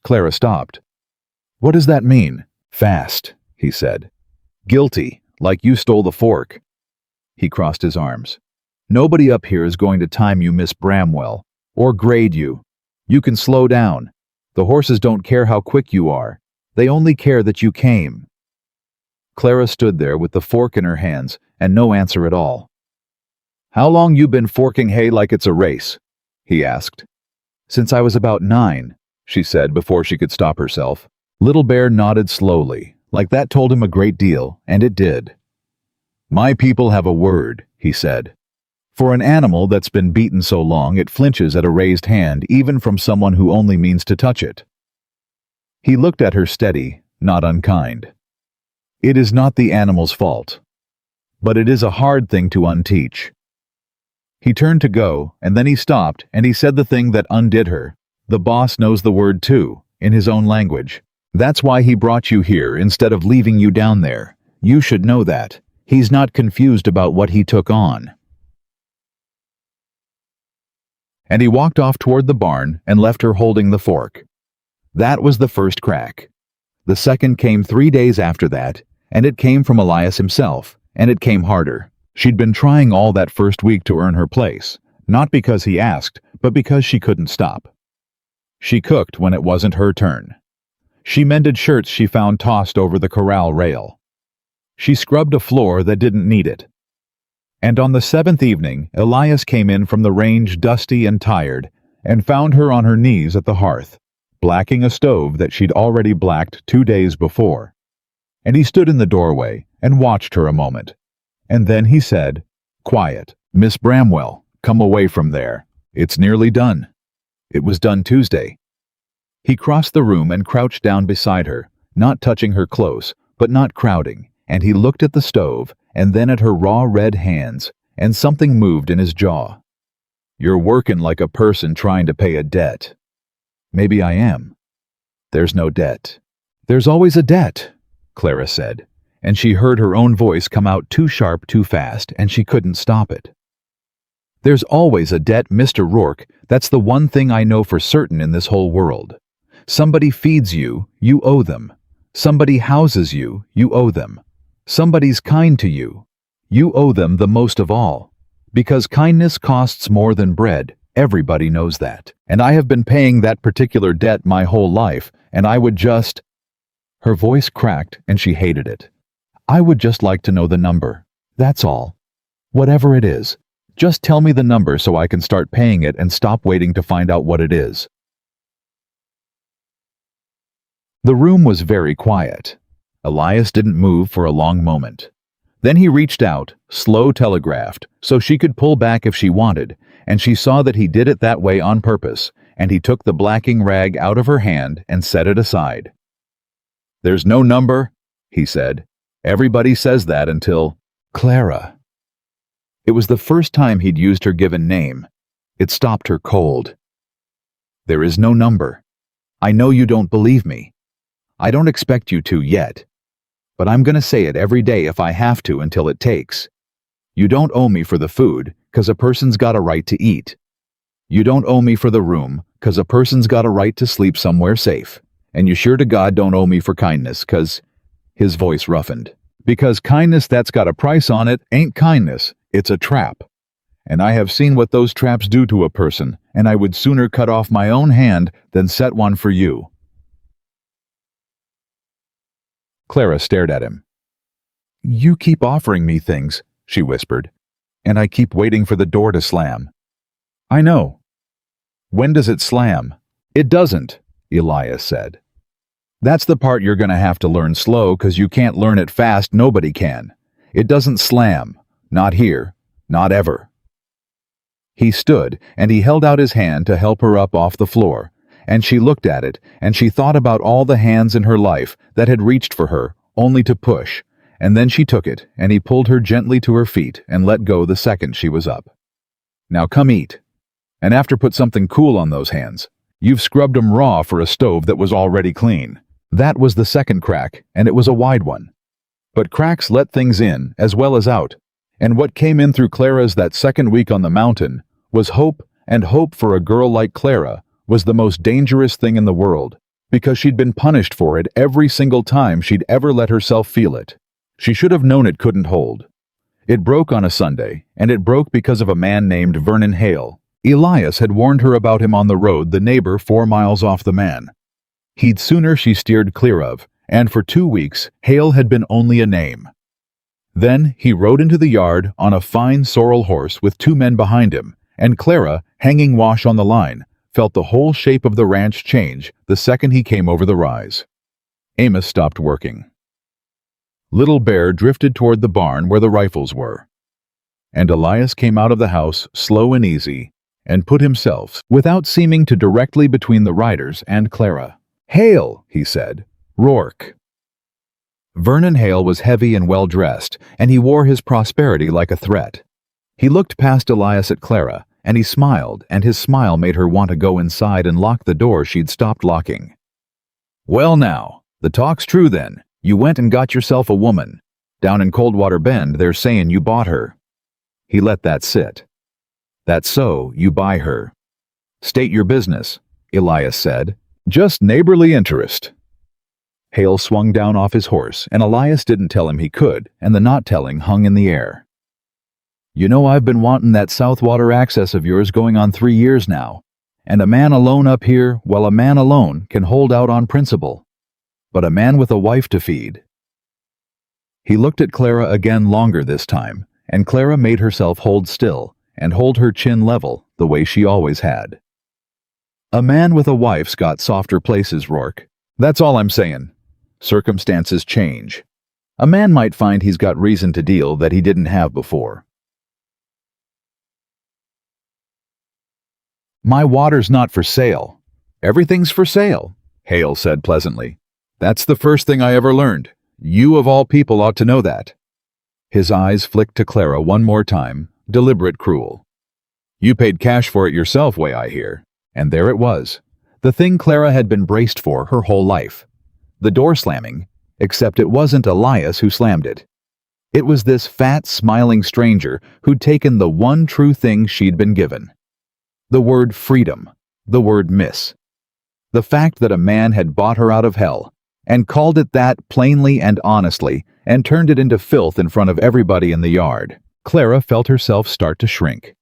Clara stopped. "What does that mean?" "Fast," he said. "Guilty, like you stole the fork." He crossed his arms. "Nobody up here is going to time you, Miss Bramwell, or grade you. You can slow down. The horses don't care how quick you are. They only care that you came." Clara stood there with the fork in her hands and no answer at all. "How long you been forking hay like it's a race?" he asked. "Since I was about 9, she said before she could stop herself. Little Bear nodded slowly, like that told him a great deal, and it did. "My people have a word," he said. "For an animal that's been beaten so long it flinches at a raised hand even from someone who only means to touch it." He looked at her steady, not unkind. "It is not the animal's fault, but it is a hard thing to unteach." He turned to go, and then he stopped, and he said the thing that undid her. "The boss knows the word too, in his own language. That's why he brought you here instead of leaving you down there. You should know that. He's not confused about what he took on." And he walked off toward the barn and left her holding the fork. That was the first crack. The second came 3 days after that, and it came from Elias himself, and it came harder. She'd been trying all that first week to earn her place, not because he asked, but because she couldn't stop. She cooked when it wasn't her turn. She mended shirts she found tossed over the corral rail. She scrubbed a floor that didn't need it. And on the 7th evening, Elias came in from the range dusty and tired, and found her on her knees at the hearth, blacking a stove that she'd already blacked 2 days before. And he stood in the doorway and watched her a moment. And then he said, "Quiet, Miss Bramwell, come away from there. It's nearly done." It was done Tuesday. He crossed the room and crouched down beside her, not touching her close, but not crowding, and he looked at the stove and then at her raw red hands, and something moved in his jaw. "You're working like a person trying to pay a debt." "Maybe I am." "There's no debt." "There's always a debt," Clara said, and she heard her own voice come out too sharp too fast, and she couldn't stop it. "There's always a debt, Mr. Rourke. That's the one thing I know for certain in this whole world. Somebody feeds you, you owe them. Somebody houses you, you owe them. Somebody's kind to you, you owe them the most of all. Because kindness costs more than bread, everybody knows that. And I have been paying that particular debt my whole life, and I would just—" Her voice cracked, and she hated it. "I would just like to know the number. That's all. Whatever it is. Just tell me the number so I can start paying it and stop waiting to find out what it is." The room was very quiet. Elias didn't move for a long moment. Then he reached out, slow telegraphed, so she could pull back if she wanted, and she saw that he did it that way on purpose, and he took the blacking rag out of her hand and set it aside. "There's no number," he said. "Everybody says that until—" "Clara." It was the first time he'd used her given name. It stopped her cold. "There is no number. I know you don't believe me. I don't expect you to yet. But I'm going to say it every day if I have to until it takes. You don't owe me for the food, 'cause a person's got a right to eat. You don't owe me for the room, 'cause a person's got a right to sleep somewhere safe. And you sure to God don't owe me for kindness, 'cause—" His voice roughened. "Because kindness that's got a price on it ain't kindness, it's a trap. And I have seen what those traps do to a person, and I would sooner cut off my own hand than set one for you." Clara stared at him. "You keep offering me things," she whispered, "and I keep waiting for the door to slam." "I know." "When does it slam?" "It doesn't," Elias said. "That's the part you're going to have to learn slow, 'cause you can't learn it fast, nobody can. It doesn't slam. Not here. Not ever." He stood, and he held out his hand to help her up off the floor, and she looked at it, and she thought about all the hands in her life that had reached for her, only to push, and then she took it, and he pulled her gently to her feet and let go the second she was up. "Now come eat. And after put something cool on those hands. You've scrubbed 'em raw for a stove that was already clean." That was the second crack, and it was a wide one. But cracks let things in as well as out, and what came in through Clara's that second week on the mountain was hope, and hope for a girl like Clara was the most dangerous thing in the world, because she'd been punished for it every single time she'd ever let herself feel it. She should have known it couldn't hold. It broke on a Sunday, and it broke because of a man named Vernon Hale. Elias had warned her about him on the road, the neighbor 4 miles off the man. He'd sooner she steered clear of, and for 2 weeks Hale had been only a name. Then he rode into the yard on a fine sorrel horse with 2 men behind him, and Clara, hanging wash on the line, felt the whole shape of the ranch change the second he came over the rise. Amos stopped working. Little Bear drifted toward the barn where the rifles were. And Elias came out of the house slow and easy, and put himself, without seeming to directly between the riders and Clara. "Hale," he said. "Rourke." Vernon Hale was heavy and well-dressed, and he wore his prosperity like a threat. He looked past Elias at Clara, and he smiled, and his smile made her want to go inside and lock the door she'd stopped locking. "Well now, the talk's true then. You went and got yourself a woman. Down in Coldwater Bend, they're saying you bought her." He let that sit. "That's so, you buy her." "State your business," Elias said. "Just neighborly interest." Hale swung down off his horse, and Elias didn't tell him he could, and the not telling hung in the air. You know, I've been wanting that Southwater access of yours going on 3 years now, and a man alone up here, well, a man alone can hold out on principle. But a man with a wife to feed. He looked at Clara again longer this time, and Clara made herself hold still and hold her chin level the way she always had. A man with a wife's got softer places, Rourke. That's all I'm saying. Circumstances change. A man might find he's got reason to deal that he didn't have before. My water's not for sale. Everything's for sale, Hale said pleasantly. That's the first thing I ever learned. You of all people ought to know that. His eyes flicked to Clara one more time, deliberate cruel. You paid cash for it yourself, way I hear. And there it was, the thing Clara had been braced for her whole life. The door slamming, except it wasn't Elias who slammed it. It was this fat, smiling stranger who'd taken the one true thing she'd been given. The word freedom, the word miss. The fact that a man had bought her out of hell, and called it that plainly and honestly, and turned it into filth in front of everybody in the yard. Clara felt herself start to shrink.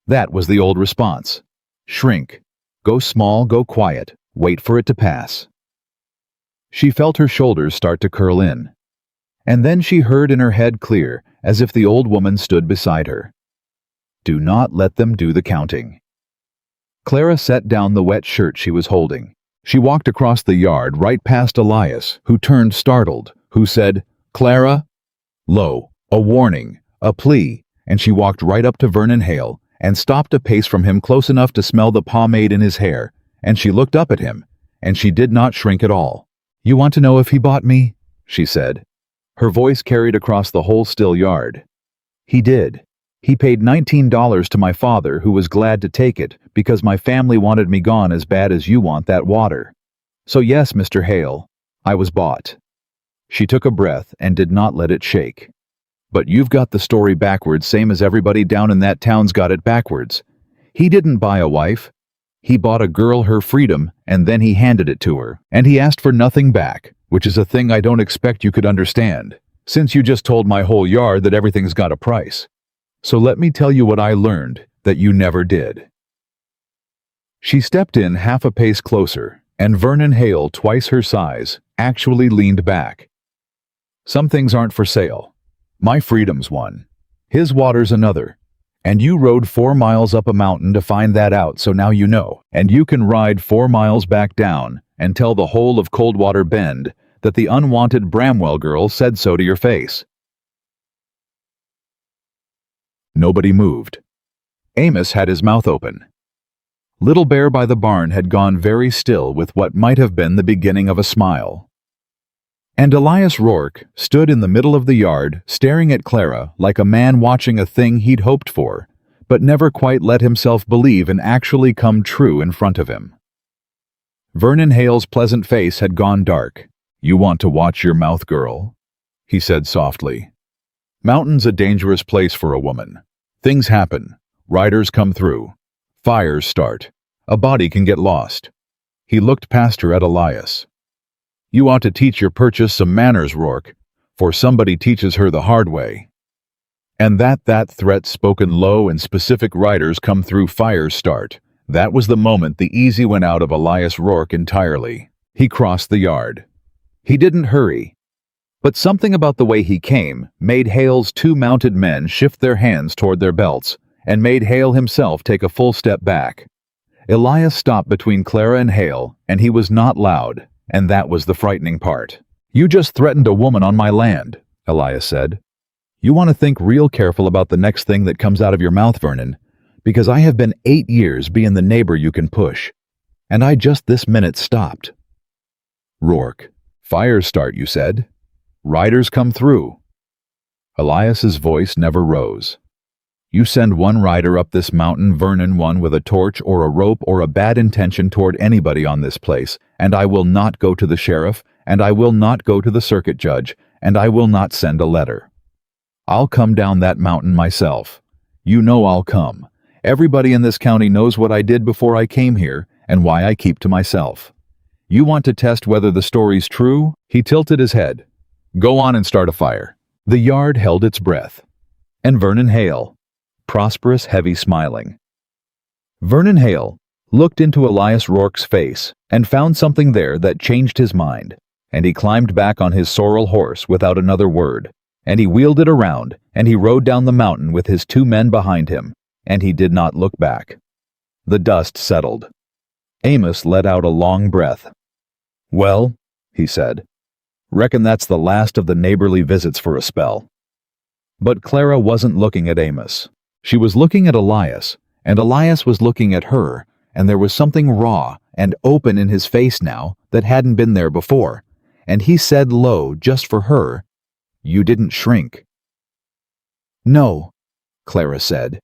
That was the old response. Shrink. Go small, go quiet, wait for it to pass. She felt her shoulders start to curl in. And then she heard in her head clear, as if the old woman stood beside her. Do not let them do the counting. Clara set down the wet shirt she was holding. She walked across the yard right past Elias, who turned startled, who said, Clara? Lo, a warning, a plea, and she walked right up to Vernon Hale and stopped a pace from him close enough to smell the pomade in his hair, and she looked up at him, and she did not shrink at all. You want to know if he bought me? She said. Her voice carried across the whole still yard. He did. He paid $19 to my father, who was glad to take it because my family wanted me gone as bad as you want that water. So yes, Mr. Hale, I was bought. She took a breath and did not let it shake. But you've got the story backwards, same as everybody down in that town's got it backwards. He didn't buy a wife. He bought a girl her freedom, and then he handed it to her, and he asked for nothing back, which is a thing I don't expect you could understand, since you just told my whole yard that everything's got a price. So let me tell you what I learned that you never did. She stepped in half a pace closer, and Vernon Hale, twice her size, actually leaned back. Some things aren't for sale. My freedom's one. His water's another. And you rode 4 miles up a mountain to find that out, so now you know. And you can ride 4 miles back down and tell the whole of Coldwater Bend that the unwanted Bramwell girl said so to your face. Nobody moved. Amos had his mouth open. Little Bear by the barn had gone very still with what might have been the beginning of a smile. And Elias Rourke stood in the middle of the yard, staring at Clara like a man watching a thing he'd hoped for, but never quite let himself believe in actually come true in front of him. Vernon Hale's pleasant face had gone dark. You want to watch your mouth, girl? He said softly. Mountain's a dangerous place for a woman. Things happen. Riders come through. Fires start. A body can get lost. He looked past her at Elias. You ought to teach your purchase some manners, Rourke, for somebody teaches her the hard way. And that threat spoken low and specific riders come through, fires start. That was the moment the easy went out of Elias Rourke entirely. He crossed the yard. He didn't hurry. But something about the way he came made Hale's 2 mounted men shift their hands toward their belts, and made Hale himself take a full step back. Elias stopped between Clara and Hale, and he was not loud, and that was the frightening part. You just threatened a woman on my land, Elias said. You want to think real careful about the next thing that comes out of your mouth, Vernon, because I have been 8 years being the neighbor you can push, and I just this minute stopped. Rourke, fires start, you said. Riders come through. Elias's voice never rose. You send one rider up this mountain, Vernon, one with a torch or a rope or a bad intention toward anybody on this place, and I will not go to the sheriff, and I will not go to the circuit judge, and I will not send a letter. I'll come down that mountain myself. You know I'll come. Everybody in this county knows what I did before I came here and why I keep to myself. You want to test whether the story's true? He tilted his head. Go on and start a fire. The yard held its breath. And Vernon Hale, prosperous, heavy, smiling. Vernon Hale looked into Elias Rourke's face and found something there that changed his mind, and he climbed back on his sorrel horse without another word, and he wheeled it around, and he rode down the mountain with his 2 men behind him, and he did not look back. The dust settled. Amos let out a long breath. Well, he said, reckon that's the last of the neighborly visits for a spell. But Clara wasn't looking at Amos. She was looking at Elias, and Elias was looking at her, and there was something raw and open in his face now that hadn't been there before, and he said low, just for her, "You didn't shrink." "No," Clara said.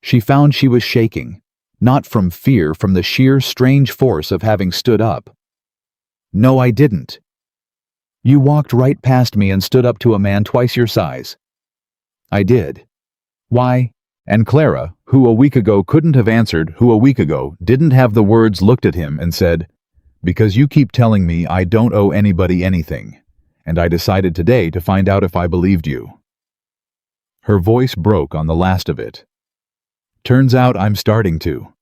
She found she was shaking, not from fear, from the sheer strange force of having stood up. "No, I didn't. You walked right past me and stood up to a man twice your size." "I did." "Why?" And Clara, who a week ago couldn't have answered, who a week ago didn't have the words, looked at him and said, "Because you keep telling me I don't owe anybody anything, and I decided today to find out if I believed you." Her voice broke on the last of it. "Turns out I'm starting to."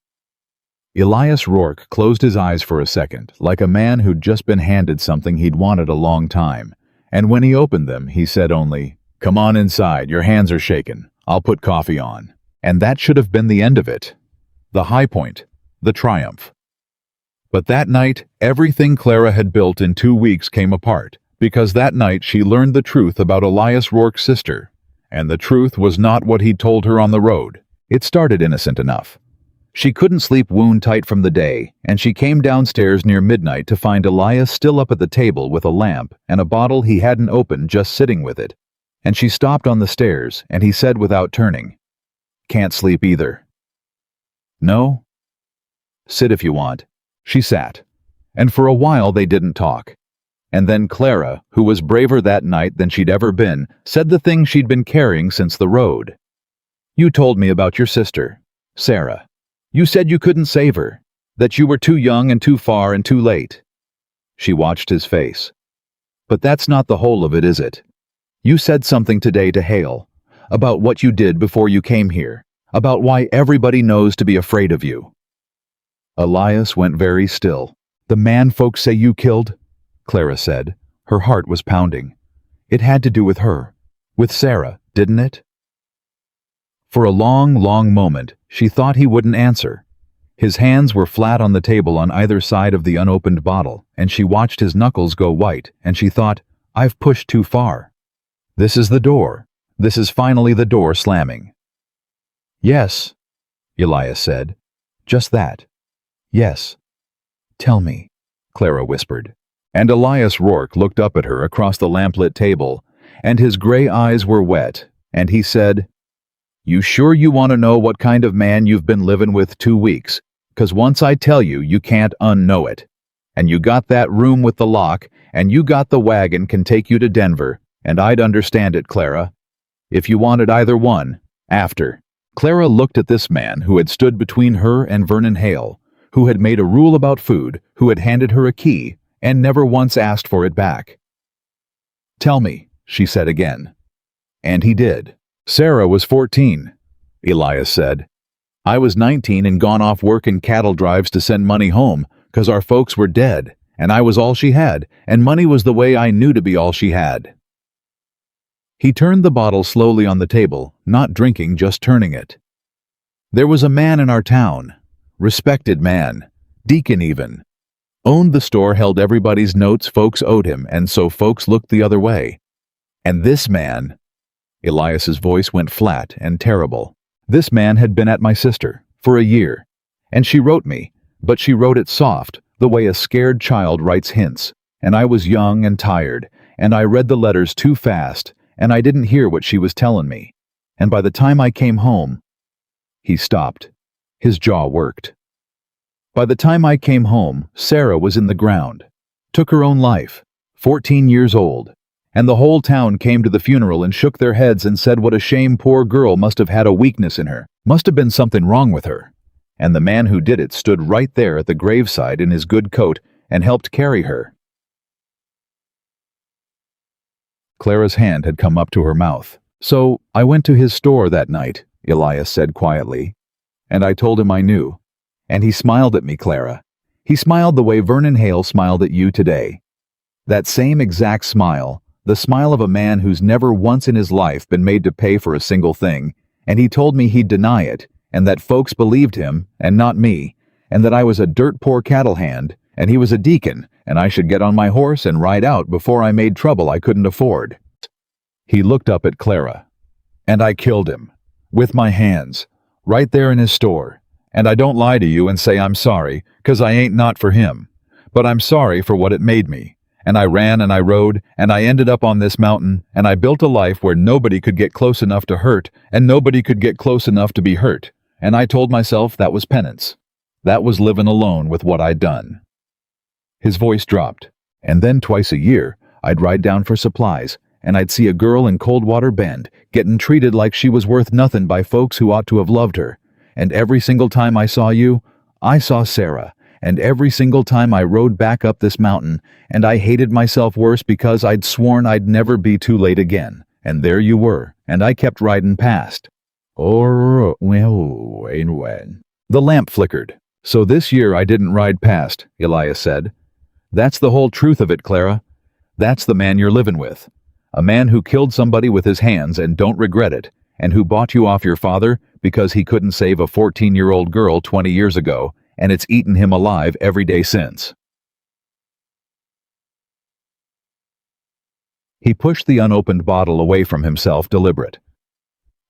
Elias Rourke closed his eyes for a second, like a man who'd just been handed something he'd wanted a long time, and when he opened them, he said only, "Come on inside, your hands are shaking. I'll put coffee on." And that should have been the end of it. The high point, the triumph. But that night, everything Clara had built in 2 weeks came apart, because that night she learned the truth about Elias Rourke's sister, and the truth was not what he'd told her on the road. It started innocent enough. She couldn't sleep wound-tight from the day, and she came downstairs near midnight to find Elias still up at the table with a lamp and a bottle he hadn't opened just sitting with it. And she stopped on the stairs, and he said without turning, "Can't sleep either." "No?" "Sit if you want." She sat, and for a while they didn't talk. And then Clara, who was braver that night than she'd ever been, said the thing she'd been carrying since the road. "You told me about your sister, Sarah. You said you couldn't save her, that you were too young and too far and too late." She watched his face. "But that's not the whole of it, is it? You said something today to Hale, about what you did before you came here, about why everybody knows to be afraid of you." Elias went very still. "The man folks say you killed?" Clara said. Her heart was pounding. "It had to do with her, with Sarah, didn't it?" For a long, long moment, she thought he wouldn't answer. His hands were flat on the table on either side of the unopened bottle, and she watched his knuckles go white, and she thought, "I've pushed too far. This is the door. This is finally the door slamming." "Yes," Elias said. "Just that. Yes." "Tell me," Clara whispered. And Elias Rourke looked up at her across the lamplit table, and his gray eyes were wet, and he said, "You sure you want to know what kind of man you've been living with 2 weeks? 'Cause once I tell you, you can't unknow it. And you got that room with the lock, and you got the wagon can take you to Denver, and I'd understand it, Clara. If you wanted either one, after." Clara looked at this man who had stood between her and Vernon Hale, who had made a rule about food, who had handed her a key, and never once asked for it back. "Tell me," she said again. And he did. "Sarah was 14, Elias said. "I was 19 and gone off working cattle drives to send money home, 'cause our folks were dead, and I was all she had, and money was the way I knew to be all she had." He turned the bottle slowly on the table, not drinking, just turning it. "There was a man in our town, respected man, deacon even. Owned the store, held everybody's notes folks owed him, and so folks looked the other way. And this man," Elias's voice went flat and terrible, "this man had been at my sister for a year, and she wrote me, but she wrote it soft, the way a scared child writes hints, and I was young and tired, and I read the letters too fast, and I didn't hear what she was telling me. And by the time I came home—" He stopped. His jaw worked. "By the time I came home, Sarah was in the ground. Took her own life, 14 years old. And the whole town came to the funeral and shook their heads and said what a shame, poor girl must have had a weakness in her. Must have been something wrong with her. And the man who did it stood right there at the graveside in his good coat, and helped carry her. Clara's hand had come up to her mouth. So, I went to his store that night, Elias said quietly, and I told him I knew. And he smiled at me, Clara. He smiled the way Vernon Hale smiled at you today. That same exact smile, the smile of a man who's never once in his life been made to pay for a single thing, and he told me he'd deny it, and that folks believed him, and not me, and that I was a dirt-poor cattle hand, and he was a deacon, and I should get on my horse and ride out before I made trouble I couldn't afford. He looked up at Clara. And I killed him. With my hands. Right there in his store. And I don't lie to you and say I'm sorry, 'cause I ain't not for him. But I'm sorry for what it made me. And I ran and I rode, and I ended up on this mountain, and I built a life where nobody could get close enough to hurt, and nobody could get close enough to be hurt. And I told myself that was penance. That was living alone with what I'd done. His voice dropped. And then twice a year, I'd ride down for supplies, and I'd see a girl in Coldwater Bend getting treated like she was worth nothing by folks who ought to have loved her. And every single time I saw you, I saw Sarah. And every single time I rode back up this mountain, and I hated myself worse because I'd sworn I'd never be too late again. And there you were, and I kept riding past. The lamp flickered. So this year I didn't ride past, Elias said. That's the whole truth of it, Clara. That's the man you're living with. A man who killed somebody with his hands and don't regret it, and who bought you off your father because he couldn't save a 14-year-old girl 20 years ago, and it's eaten him alive every day since. He pushed the unopened bottle away from himself, deliberate.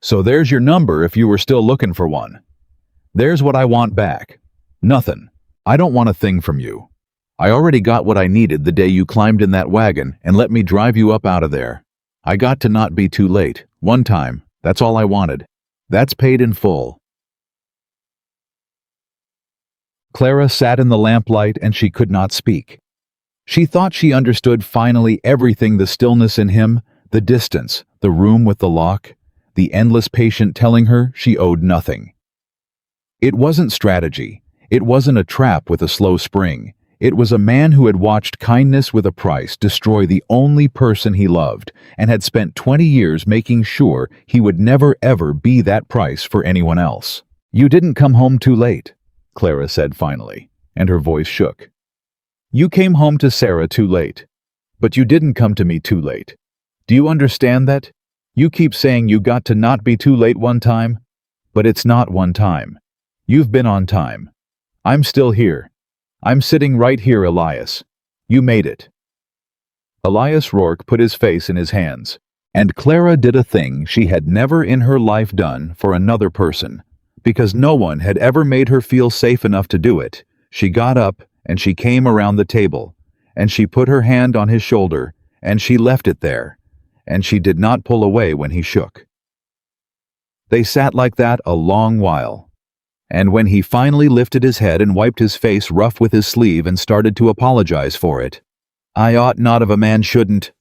So there's your number if you were still looking for one. There's what I want back. Nothing. I don't want a thing from you. I already got what I needed the day you climbed in that wagon and let me drive you up out of there. I got to not be too late. One time. That's all I wanted. That's paid in full. Clara sat in the lamplight and she could not speak. She thought she understood finally everything, the stillness in him, the distance, the room with the lock, the endless patient telling her she owed nothing. It wasn't strategy. It wasn't a trap with a slow spring. It was a man who had watched kindness with a price destroy the only person he loved and had spent 20 years making sure he would never ever be that price for anyone else. You didn't come home too late, Clara said finally, and her voice shook. You came home to Sarah too late, but you didn't come to me too late. Do you understand that? You keep saying you got to not be too late one time, but it's not one time. You've been on time. I'm still here. I'm sitting right here, Elias. You made it. Elias Rourke put his face in his hands, and Clara did a thing she had never in her life done for another person, because no one had ever made her feel safe enough to do it. She got up, and she came around the table, and she put her hand on his shoulder, and she left it there, and she did not pull away when he shook. They sat like that a long while. And when he finally lifted his head and wiped his face rough with his sleeve and started to apologize for it, I ought not of a man shouldn't.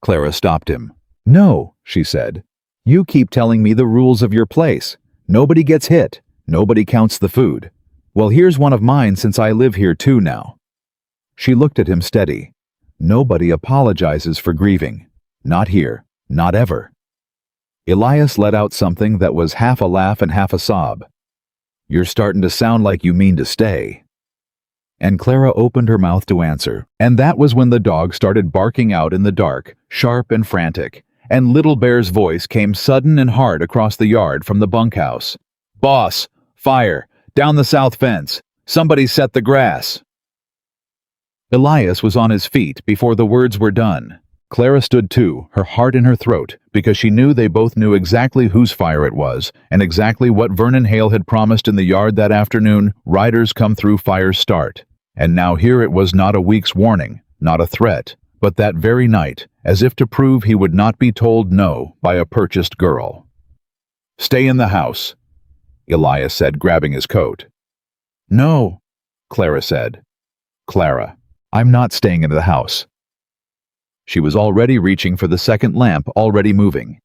Clara stopped him. No, she said. You keep telling me the rules of your place. Nobody gets hit. Nobody counts the food. Well, here's one of mine since I live here too now. She looked at him steady. Nobody apologizes for grieving. Not here. Not ever. Elias let out something that was half a laugh and half a sob. You're starting to sound like you mean to stay. And Clara opened her mouth to answer, and that was when the dog started barking out in the dark, sharp and frantic, and Little Bear's voice came sudden and hard across the yard from the bunkhouse. Boss, fire, down the south fence. Somebody set the grass. Elias was on his feet before the words were done. Clara stood too, her heart in her throat, because she knew they both knew exactly whose fire it was, and exactly what Vernon Hale had promised in the yard that afternoon: riders come through, fires start. And now here it was, not a week's warning, not a threat, but that very night, as if to prove he would not be told no by a purchased girl. Stay in the house, Elias said, grabbing his coat. No, Clara said. Clara, I'm not staying in the house. She was already reaching for the second lamp, already moving.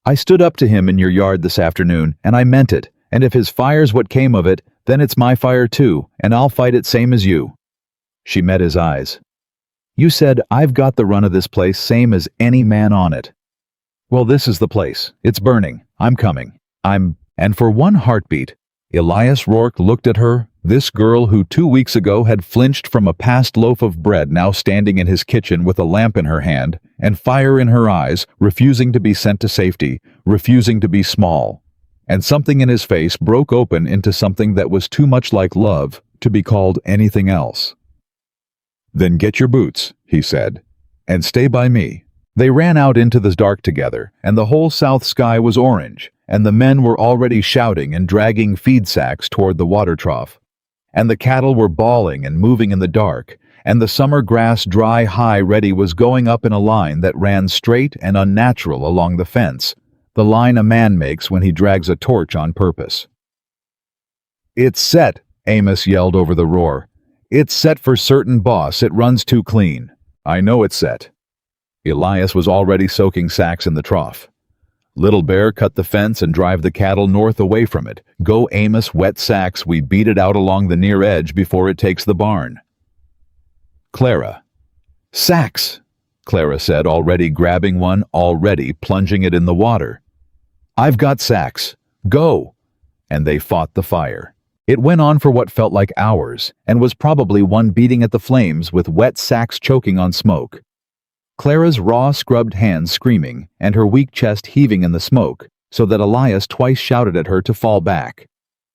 I stood up to him in your yard this afternoon, and I meant it, and if his fire's what came of it, then it's my fire too, and I'll fight it same as you. She met his eyes. "You said I've got the run of this place same as any man on it." "Well, this is the place. It's burning. I'm coming. And for one heartbeat, Elias Rourke looked at her, this girl who 2 weeks ago had flinched from a past loaf of bread now standing in his kitchen with a lamp in her hand, and fire in her eyes, refusing to be sent to safety, refusing to be small. And something in his face broke open into something that was too much like love to be called anything else. "Then get your boots," he said, "and stay by me." They ran out into the dark together, and the whole south sky was orange, and the men were already shouting and dragging feed sacks toward the water trough. And the cattle were bawling and moving in the dark, and the summer grass dry high ready was going up in a line that ran straight and unnatural along the fence, the line a man makes when he drags a torch on purpose. "It's set," Amos yelled over the roar. "It's set for certain, boss. It runs too clean." "I know it's set." Elias was already soaking sacks in the trough. "Little Bear, cut the fence and drive the cattle north away from it. Go, Amos, wet sacks. We beat it out along the near edge before it takes the barn." Clara. "Sacks," Clara said, already grabbing one, already plunging it in the water. "I've got sacks. Go!" And they fought the fire. It went on for what felt like hours, and was probably one beating at the flames with wet sacks choking on smoke. Clara's raw, scrubbed hands screaming, and her weak chest heaving in the smoke, so that Elias twice shouted at her to fall back.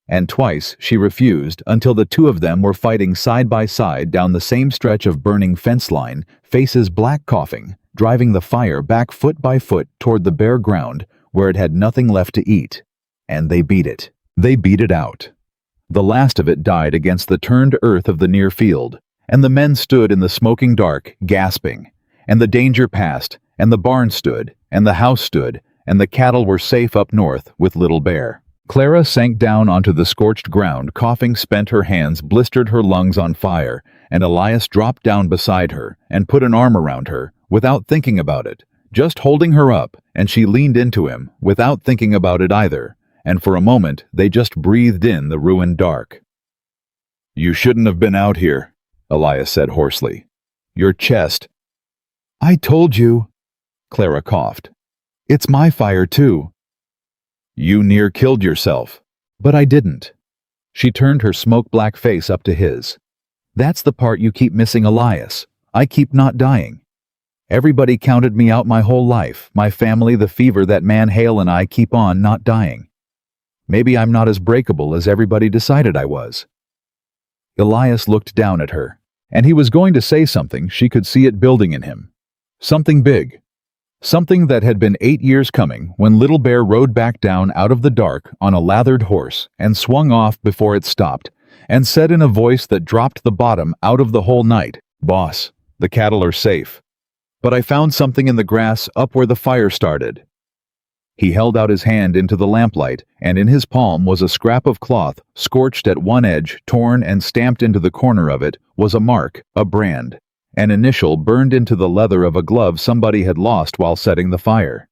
And twice she refused until the two of them were fighting side by side down the same stretch of burning fence line, faces black coughing, driving the fire back foot by foot toward the bare ground where it had nothing left to eat. And they beat it. They beat it out. The last of it died against the turned earth of the near field, and the men stood in the smoking dark, gasping. And the danger passed, and the barn stood, and the house stood, and the cattle were safe up north with Little Bear. Clara sank down onto the scorched ground, coughing spent. Her hands blistered, her lungs on fire, and Elias dropped down beside her and put an arm around her, without thinking about it, just holding her up, and she leaned into him, without thinking about it either, and for a moment they just breathed in the ruined dark. "You shouldn't have been out here," Elias said hoarsely. "Your chest—" "I told you," Clara coughed. "It's my fire, too." "You near killed yourself." "But I didn't." She turned her smoke-black face up to his. "That's the part you keep missing, Elias. I keep not dying. Everybody counted me out my whole life, my family, the fever that man Hale and I keep on not dying. Maybe I'm not as breakable as everybody decided I was." Elias looked down at her, and he was going to say something. She could see it building in him. Something big. Something that had been 8 years coming when Little Bear rode back down out of the dark on a lathered horse and swung off before it stopped, and said in a voice that dropped the bottom out of the whole night, "Boss, the cattle are safe. But I found something in the grass up where the fire started." He held out his hand into the lamplight, and in his palm was a scrap of cloth, scorched at one edge, torn, and stamped into the corner of it was a mark, a brand. An initial burned into the leather of a glove somebody had lost while setting the fire.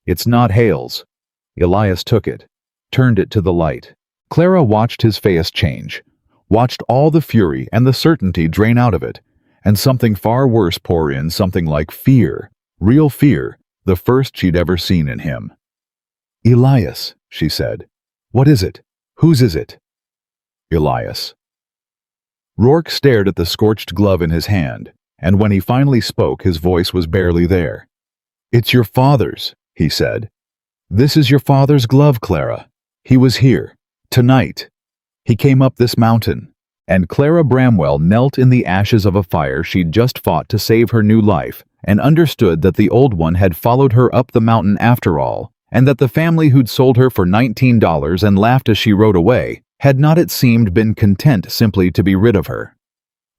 "It's not Hale's." Elias took it, turned it to the light. Clara watched his face change, watched all the fury and the certainty drain out of it, and something far worse pour in, something like fear, real fear, the first she'd ever seen in him. "Elias," she said. "What is it? Whose is it?" "Elias." Rourke stared at the scorched glove in his hand, and when he finally spoke, his voice was barely there. "It's your father's," he said. "This is your father's glove, Clara. He was here, tonight. He came up this mountain." And Clara Bramwell knelt in the ashes of a fire she'd just fought to save her new life, and understood that the old one had followed her up the mountain after all, and that the family who'd sold her for $19 and laughed as she rode away had not, it seemed, been content simply to be rid of her.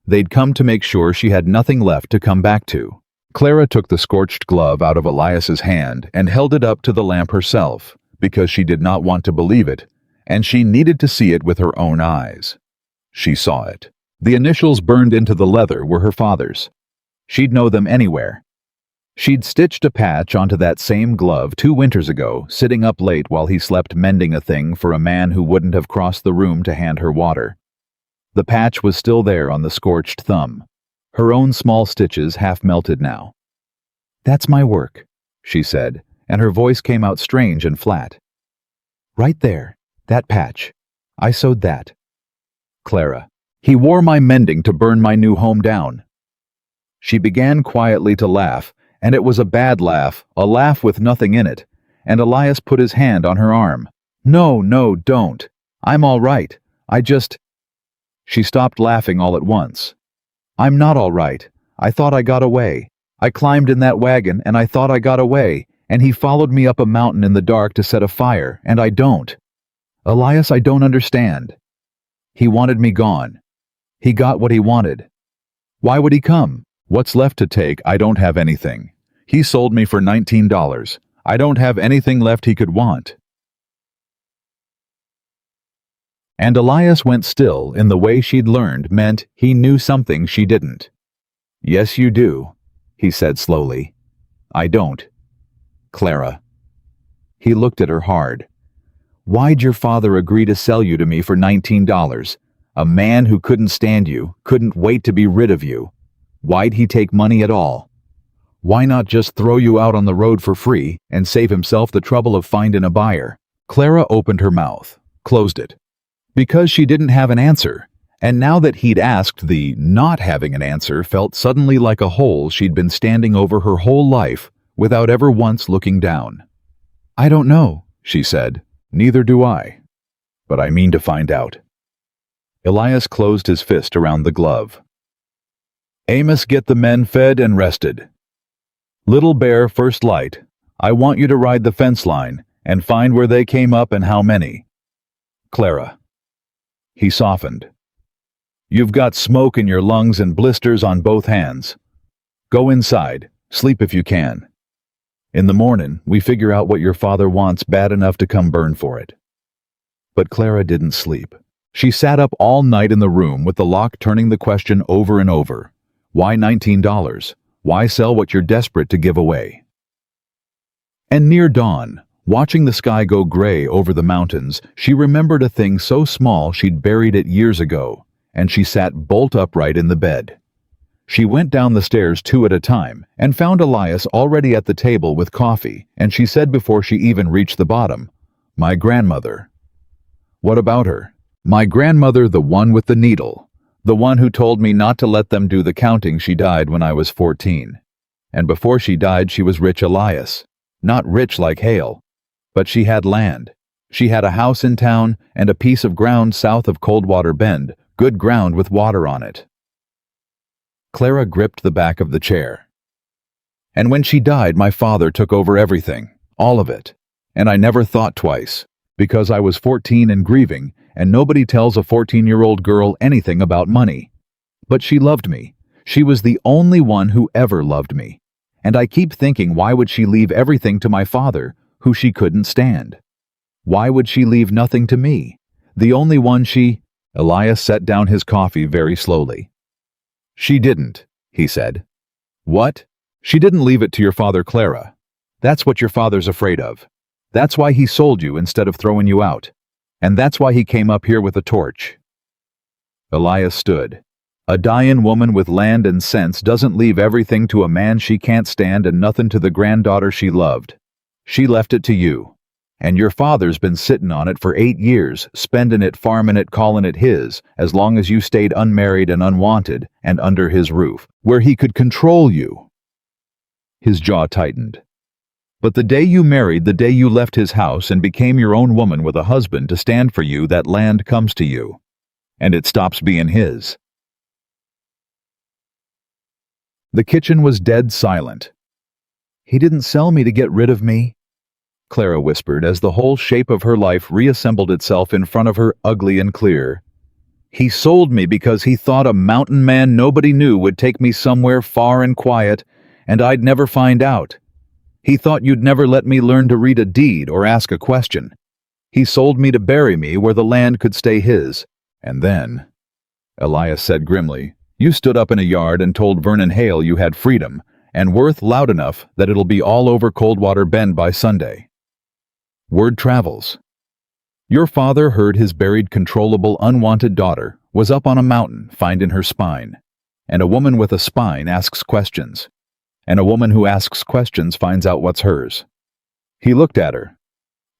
They'd come to make sure she had nothing left to come back to. Clara took the scorched glove out of Elias's hand and held it up to the lamp herself, because she did not want to believe it, and she needed to see it with her own eyes. She saw it. The initials burned into the leather were her father's. She'd know them anywhere. She'd stitched a patch onto that same glove 2 winters ago, sitting up late while he slept mending a thing for a man who wouldn't have crossed the room to hand her water. The patch was still there on the scorched thumb. Her own small stitches half melted now. "That's my work," she said, and her voice came out strange and flat. "Right there, that patch. I sewed that." "Clara, he wore my mending to burn my new home down." She began quietly to laugh, and it was a bad laugh, a laugh with nothing in it, and Elias put his hand on her arm. "No, no, don't. I'm all right. I just—" She stopped laughing all at once. "I'm not all right. I thought I got away. I climbed in that wagon and I thought I got away, and he followed me up a mountain in the dark to set a fire, and I don't. Elias, I don't understand. He wanted me gone. He got what he wanted. Why would he come? What's left to take? I don't have anything. He sold me for $19. I don't have anything left he could want." And Elias went still in the way she'd learned meant he knew something she didn't. "Yes, you do," he said slowly. "I don't. Clara." He looked at her hard. "Why'd your father agree to sell you to me for $19? A man who couldn't stand you, couldn't wait to be rid of you. Why'd he take money at all? Why not just throw you out on the road for free and save himself the trouble of finding a buyer?" Clara opened her mouth, closed it. Because she didn't have an answer, and now that he'd asked, the not having an answer felt suddenly like a hole she'd been standing over her whole life without ever once looking down. "I don't know," she said. "Neither do I. But I mean to find out." Elias closed his fist around the glove. "Amos, get the men fed and rested. Little Bear, first light. I want you to ride the fence line and find where they came up and how many. Clara." He softened. "You've got smoke in your lungs and blisters on both hands. Go inside. Sleep if you can. In the morning, we figure out what your father wants bad enough to come burn for it." But Clara didn't sleep. She sat up all night in the room with the lock turning the question over and over. Why $19? Why sell what you're desperate to give away? And near dawn, watching the sky go gray over the mountains, she remembered a thing so small she'd buried it years ago, and she sat bolt upright in the bed. She went down the stairs 2 at a time and found Elias already at the table with coffee, and she said before she even reached the bottom, "My grandmother." "What about her?" "My grandmother, the one with the needle. The one who told me not to let them do the counting. She died when I was 14. And before she died, she was rich, Elias. Not rich like Hale. But she had land. She had a house in town and a piece of ground south of Coldwater Bend, good ground with water on it." Clara gripped the back of the chair. "And when she died, my father took over everything, all of it. And I never thought twice, because I was 14 and grieving, and nobody tells a 14-year-old girl anything about money. But she loved me. She was the only one who ever loved me. And I keep thinking, why would she leave everything to my father, who she couldn't stand? Why would she leave nothing to me, the only one she—" Elias set down his coffee very slowly. "She didn't," he said. "What? She didn't leave it to your father, Clara. That's what your father's afraid of. That's why he sold you instead of throwing you out. And that's why he came up here with a torch." Elias stood. "A dyin' woman with land and sense doesn't leave everything to a man she can't stand and nothing to the granddaughter she loved. She left it to you. And your father's been sittin' on it for 8 years, spendin' it, farmin' it, callin' it his, as long as you stayed unmarried and unwanted and under his roof, where he could control you." His jaw tightened. "But the day you married, the day you left his house and became your own woman with a husband to stand for you, that land comes to you. And it stops being his." The kitchen was dead silent. "He didn't sell me to get rid of me," Clara whispered as the whole shape of her life reassembled itself in front of her, ugly and clear. "He sold me because he thought a mountain man nobody knew would take me somewhere far and quiet, and I'd never find out. He thought you'd never let me learn to read a deed or ask a question. He sold me to bury me where the land could stay his. And then," Elias said grimly, "you stood up in a yard and told Vernon Hale you had freedom, and worth loud enough that it'll be all over Coldwater Bend by Sunday. Word travels." Your father heard his buried controllable unwanted daughter was up on a mountain finding her spine. And a woman with a spine asks questions. And a woman who asks questions finds out what's hers. He looked at her.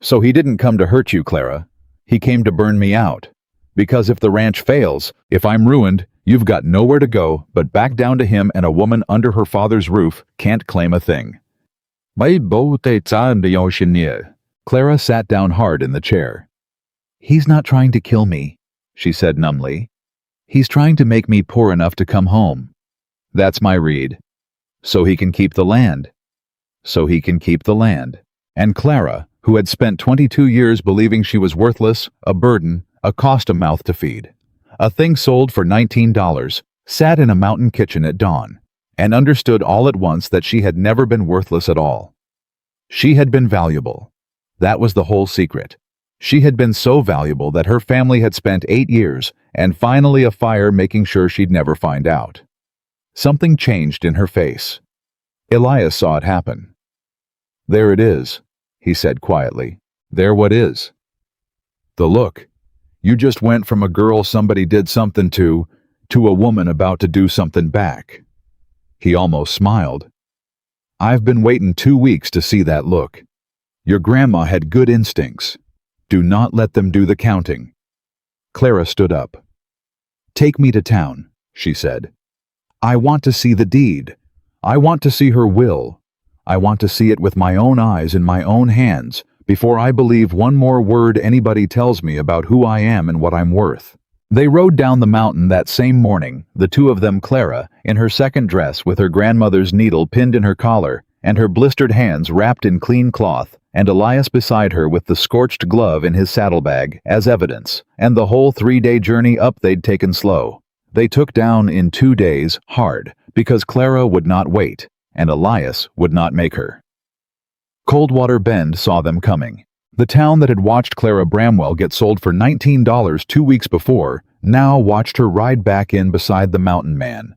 So he didn't come to hurt you, Clara. He came to burn me out. Because if the ranch fails, if I'm ruined, you've got nowhere to go but back down to him, and a woman under her father's roof can't claim a thing. Clara sat down hard in the chair. He's not trying to kill me, she said numbly. He's trying to make me poor enough to come home. That's my read. So he can keep the land. So he can keep the land. And Clara, who had spent 22 years believing she was worthless, a burden, a cost a mouth to feed, a thing sold for $19, sat in a mountain kitchen at dawn, and understood all at once that she had never been worthless at all. She had been valuable. That was the whole secret. She had been so valuable that her family had spent 8 years and finally a fire making sure she'd never find out. Something changed in her face. Elias saw it happen. There it is, he said quietly. There what is? The look. You just went from a girl somebody did something to a woman about to do something back. He almost smiled. I've been waiting 2 weeks to see that look. Your grandma had good instincts. Do not let them do the counting. Clara stood up. Take me to town, she said. I want to see the deed. I want to see her will. I want to see it with my own eyes in my own hands before I believe one more word anybody tells me about who I am and what I'm worth. They rode down the mountain that same morning, the two of them, Clara, in her second dress with her grandmother's needle pinned in her collar and her blistered hands wrapped in clean cloth, and Elias beside her with the scorched glove in his saddlebag as evidence, and the whole 3-day journey up they'd taken slow. They took down in 2 days, hard, because Clara would not wait, and Elias would not make her. Coldwater Bend saw them coming. The town that had watched Clara Bramwell get sold for $19 2 weeks before now watched her ride back in beside the mountain man.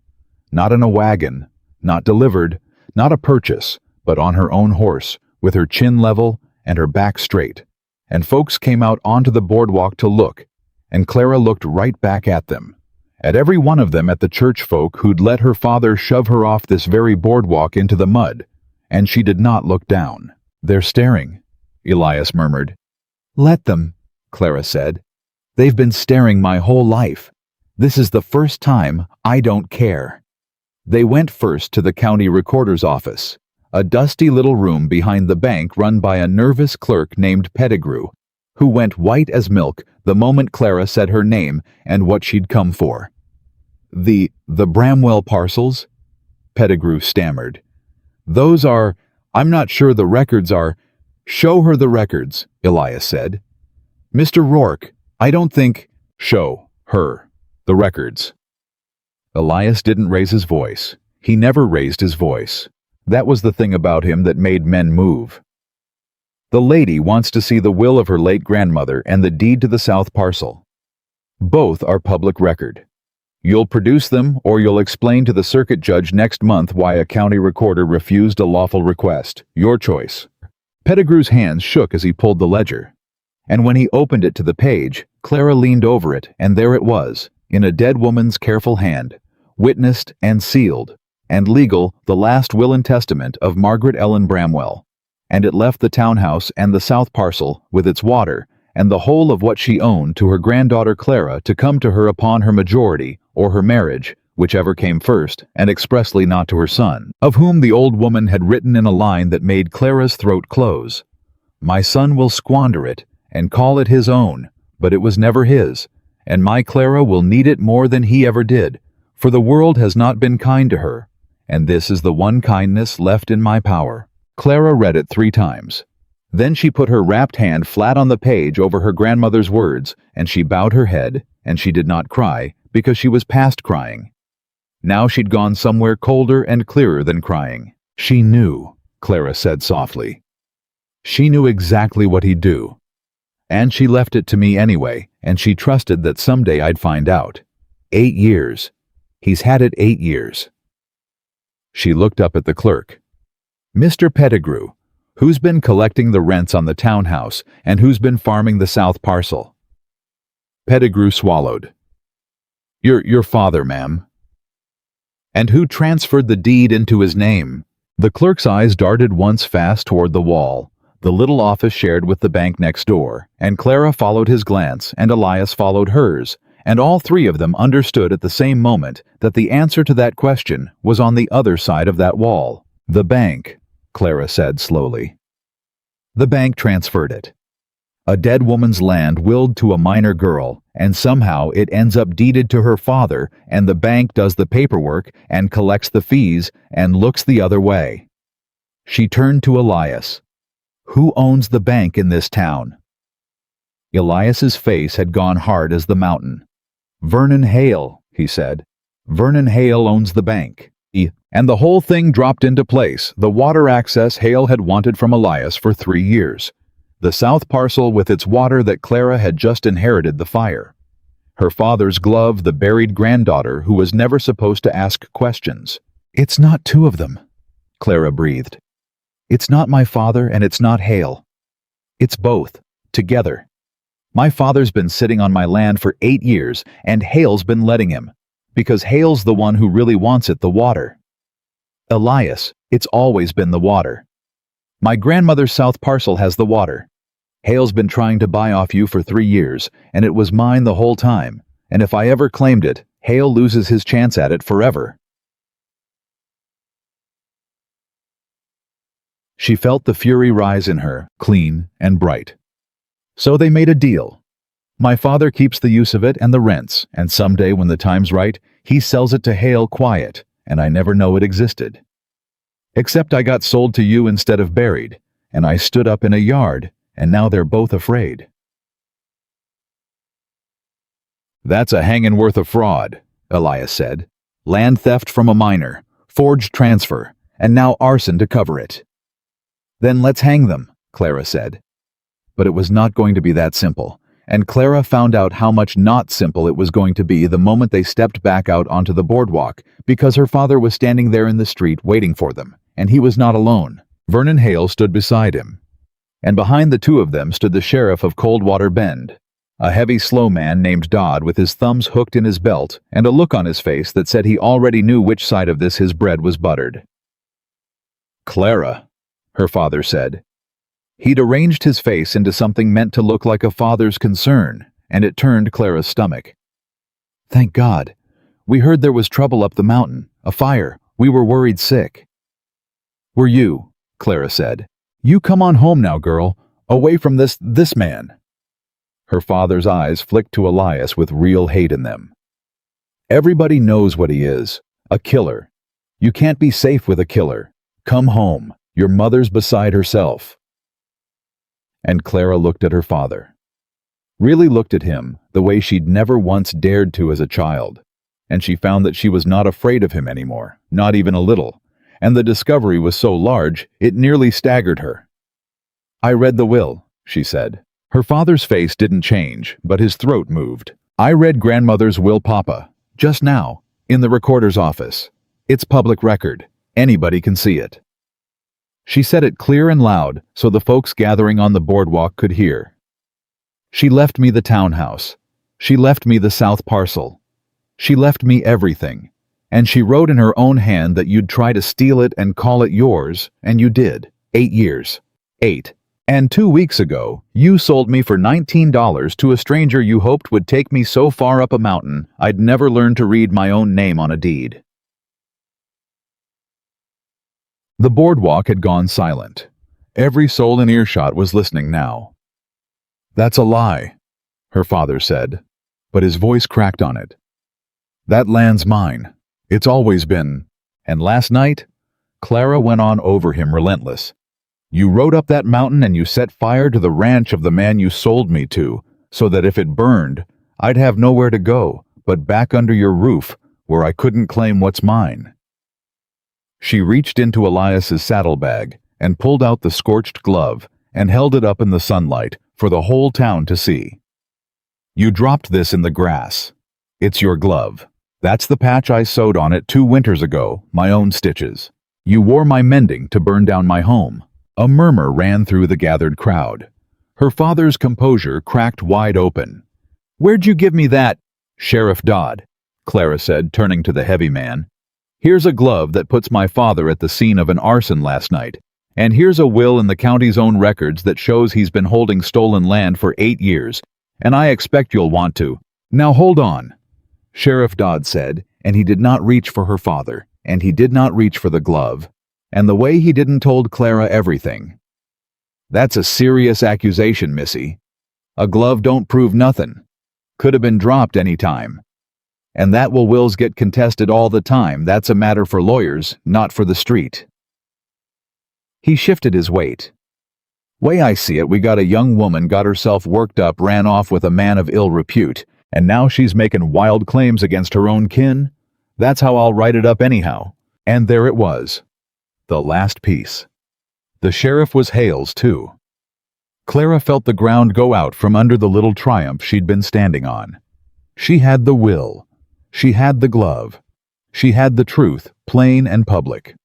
Not in a wagon, not delivered, not a purchase, but on her own horse, with her chin level and her back straight. And folks came out onto the boardwalk to look, and Clara looked right back at them. At every one of them, at the church folk who'd let her father shove her off this very boardwalk into the mud, and she did not look down. They're staring, Elias murmured. Let them, Clara said. They've been staring my whole life. This is the first time I don't care. They went first to the county recorder's office, a dusty little room behind the bank run by a nervous clerk named Pettigrew, who went white as milk the moment Clara said her name and what she'd come for. The Bramwell parcels? Pettigrew stammered. Those are, I'm not sure the records are. Show her the records, Elias said. Mr. Rourke, I don't think. Show her the records. Elias didn't raise his voice. He never raised his voice. That was the thing about him that made men move. The lady wants to see the will of her late grandmother and the deed to the south parcel. Both are public record. You'll produce them, or you'll explain to the circuit judge next month why a county recorder refused a lawful request. Your choice. Pettigrew's hands shook as he pulled the ledger. And when he opened it to the page, Clara leaned over it, and there it was, in a dead woman's careful hand, witnessed and sealed, and legal, the last will and testament of Margaret Ellen Bramwell. And it left the townhouse and the south parcel, with its water, and the whole of what she owned, to her granddaughter Clara to come to her upon her majority, or her marriage, whichever came first, and expressly not to her son, of whom the old woman had written in a line that made Clara's throat close. My son will squander it, and call it his own, but it was never his, and my Clara will need it more than he ever did, for the world has not been kind to her, and this is the one kindness left in my power. Clara read it 3 times. Then she put her wrapped hand flat on the page over her grandmother's words, and she bowed her head, and she did not cry, because she was past crying. Now she'd gone somewhere colder and clearer than crying. She knew, Clara said softly. She knew exactly what he'd do. And she left it to me anyway, and she trusted that someday I'd find out. 8 years. He's had it 8 years. She looked up at the clerk. Mr. Pettigrew, Who's been collecting the rents on the townhouse, and who's been farming the south parcel? Pettigrew swallowed. Your father, ma'am. And who transferred the deed into his name? The clerk's eyes darted once fast toward the wall, the little office shared with the bank next door, and Clara followed his glance, and Elias followed hers, and all three of them understood at the same moment that the answer to that question was on the other side of that wall. The bank, Clara said slowly. The bank transferred it. A dead woman's land willed to a minor girl, and somehow it ends up deeded to her father, and the bank does the paperwork and collects the fees and looks the other way. She turned to Elias. Who owns the bank in this town? Elias's face had gone hard as the mountain. Vernon Hale, he said. Vernon Hale owns the bank. And the whole thing dropped into place, the water access Hale had wanted from Elias for 3 years. The south parcel with its water that Clara had just inherited the fire. Her father's glove, the buried granddaughter who was never supposed to ask questions. It's not two of them, Clara breathed. It's not my father and it's not Hale. It's both, together. My father's been sitting on my land for 8 years and Hale's been letting him. Because Hale's the one who really wants it, the water. Elias, it's always been the water. My grandmother's south parcel has the water. Hale's been trying to buy off you for 3 years, and it was mine the whole time, and if I ever claimed it, Hale loses his chance at it forever. She felt the fury rise in her, clean and bright. So they made a deal. My father keeps the use of it and the rents, and someday when the time's right, he sells it to Hale quiet, and I never know it existed. Except I got sold to you instead of buried, and I stood up in a yard, and now they're both afraid. That's a hangin' worth of fraud, Elias said. Land theft from a minor, forged transfer, and now arson to cover it. Then let's hang them, Clara said. But it was not going to be that simple, and Clara found out how much not simple it was going to be the moment they stepped back out onto the boardwalk, because her father was standing there in the street waiting for them, and he was not alone. Vernon Hale stood beside him. And behind the two of them stood the sheriff of Coldwater Bend, a heavy, slow man named Dodd with his thumbs hooked in his belt and a look on his face that said he already knew which side of this his bread was buttered. Clara, her father said. He'd arranged his face into something meant to look like a father's concern, and it turned Clara's stomach. Thank God. We heard there was trouble up the mountain, a fire. We were worried sick. Were you? Clara said. You come on home now, girl, away from this man. Her father's eyes flicked to Elias with real hate in them. Everybody knows what he is, a killer. You can't be safe with a killer. Come home. Your mother's beside herself. And Clara looked at her father. Really looked at him the way she'd never once dared to as a child. And she found that she was not afraid of him anymore, not even a little. And the discovery was so large, it nearly staggered her. I read the will, she said. Her father's face didn't change, but his throat moved. I read grandmother's will, Papa, just now, in the recorder's office. It's public record. Anybody can see it. She said it clear and loud so the folks gathering on the boardwalk could hear. She left me the townhouse. She left me the south parcel. She left me everything. And she wrote in her own hand that you'd try to steal it and call it yours, and you did. 8 years. 8. And 2 weeks ago, you sold me for $19 to a stranger you hoped would take me so far up a mountain I'd never learn to read my own name on a deed. The boardwalk had gone silent. Every soul in earshot was listening now. That's a lie, her father said, but his voice cracked on it. That land's mine. It's always been. And last night, Clara went on over him relentless. You rode up that mountain and you set fire to the ranch of the man you sold me to, so that if it burned, I'd have nowhere to go but back under your roof where I couldn't claim what's mine. She reached into Elias's saddlebag and pulled out the scorched glove and held it up in the sunlight for the whole town to see. You dropped this in the grass. It's your glove. That's the patch I sewed on it 2 winters ago, my own stitches. You wore my mending to burn down my home. A murmur ran through the gathered crowd. Her father's composure cracked wide open. "Where'd you give me that?" "Sheriff Dodd," Clara said, turning to the heavy man. "Here's a glove that puts my father at the scene of an arson last night. And here's a will in the county's own records that shows he's been holding stolen land for 8 years. And I expect you'll want to." "Now hold on," Sheriff Dodd said, and he did not reach for her father, and he did not reach for the glove. And the way he didn't told Clara everything. "That's a serious accusation, missy. A glove don't prove nothing. Could have been dropped any time. And that wills get contested all the time. That's a matter for lawyers, not for the street." He shifted his weight. "Way I see it, we got a young woman got herself worked up, ran off with a man of ill repute, and now she's making wild claims against her own kin? That's how I'll write it up anyhow." And there it was. The last piece. The sheriff was Hale's, too. Clara felt the ground go out from under the little triumph she'd been standing on. She had the will. She had the glove. She had the truth, plain and public.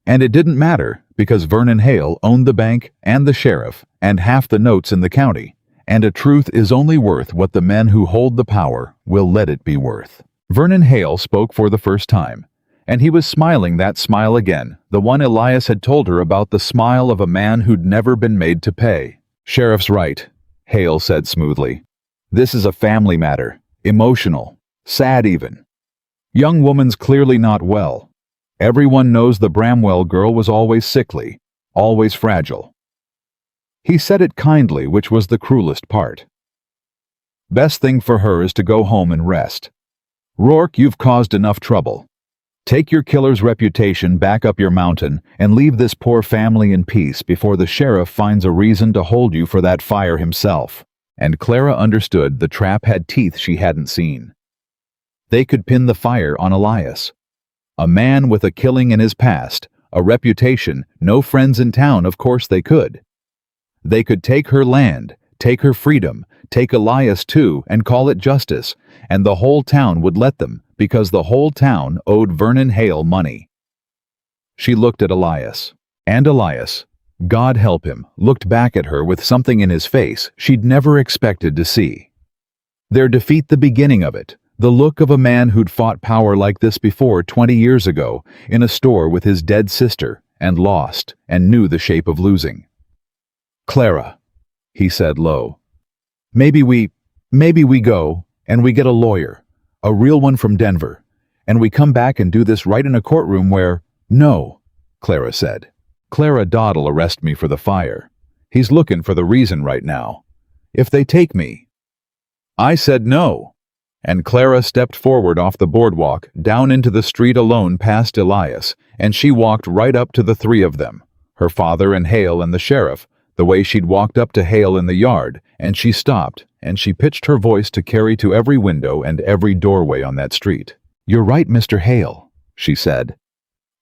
And it didn't matter, because Vernon Hale owned the bank and the sheriff and half the notes in the county, and a truth is only worth what the men who hold the power will let it be worth. Vernon Hale spoke for the first time. And he was smiling that smile again, the one Elias had told her about, the smile of a man who'd never been made to pay. "Sheriff's right," Hale said smoothly. "This is a family matter, emotional, sad even. Young woman's clearly not well. Everyone knows the Bramwell girl was always sickly, always fragile." He said it kindly, which was the cruelest part. "Best thing for her is to go home and rest. Rourke, you've caused enough trouble. Take your killer's reputation back up your mountain and leave this poor family in peace before the sheriff finds a reason to hold you for that fire himself." And Clara understood the trap had teeth she hadn't seen. They could pin the fire on Elias. A man with a killing in his past, a reputation, no friends in town, of course they could. They could take her land, take her freedom, take Elias too, and call it justice, and the whole town would let them, because the whole town owed Vernon Hale money. She looked at Elias. And Elias, God help him, looked back at her with something in his face she'd never expected to see. Their defeat, the beginning of it, the look of a man who'd fought power like this before 20 years ago, in a store with his dead sister, and lost, and knew the shape of losing. "Clara," he said low, maybe we go, and we get a lawyer. A real one from Denver, and we come back and do this right in a courtroom where—" "No," Clara said. "Clara Dodd'll arrest me for the fire. He's looking for the reason right now. If they take me—" I said no, and Clara stepped forward off the boardwalk, down into the street alone past Elias, and she walked right up to the three of them, her father and Hale and the sheriff, the way she'd walked up to Hale in the yard, and she stopped, and she pitched her voice to carry to every window and every doorway on that street. "You're right, Mr. Hale," she said.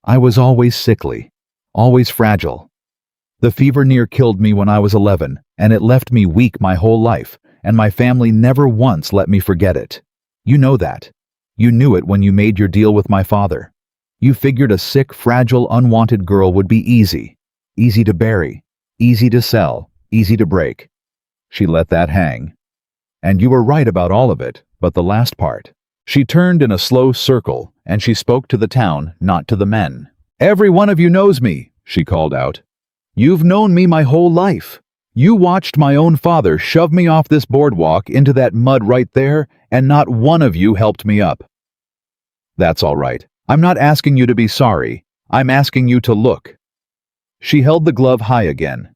"I was always sickly, always fragile. The fever near killed me when I was 11, and it left me weak my whole life, and my family never once let me forget it. You know that. You knew it when you made your deal with my father. You figured a sick, fragile, unwanted girl would be easy to bury, easy to sell, easy to break." She let that hang. "And you were right about all of it, but the last part." She turned in a slow circle, and she spoke to the town, not to the men. "Every one of you knows me," she called out. "You've known me my whole life. You watched my own father shove me off this boardwalk into that mud right there, and not one of you helped me up. That's all right. I'm not asking you to be sorry. I'm asking you to look." She held the glove high again.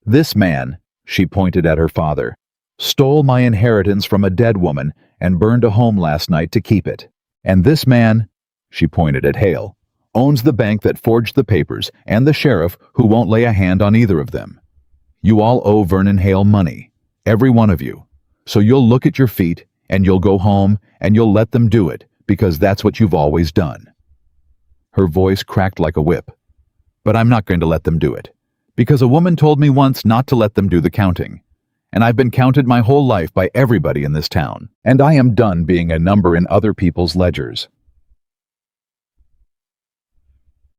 "This man," she pointed at her father, "stole my inheritance from a dead woman and burned a home last night to keep it. And this man," she pointed at Hale, "owns the bank that forged the papers and the sheriff who won't lay a hand on either of them. You all owe Vernon Hale money, every one of you. So you'll look at your feet and you'll go home and you'll let them do it, because that's what you've always done." Her voice cracked like a whip. "But I'm not going to let them do it, because a woman told me once not to let them do the counting. And I've been counted my whole life by everybody in this town, and I am done being a number in other people's ledgers."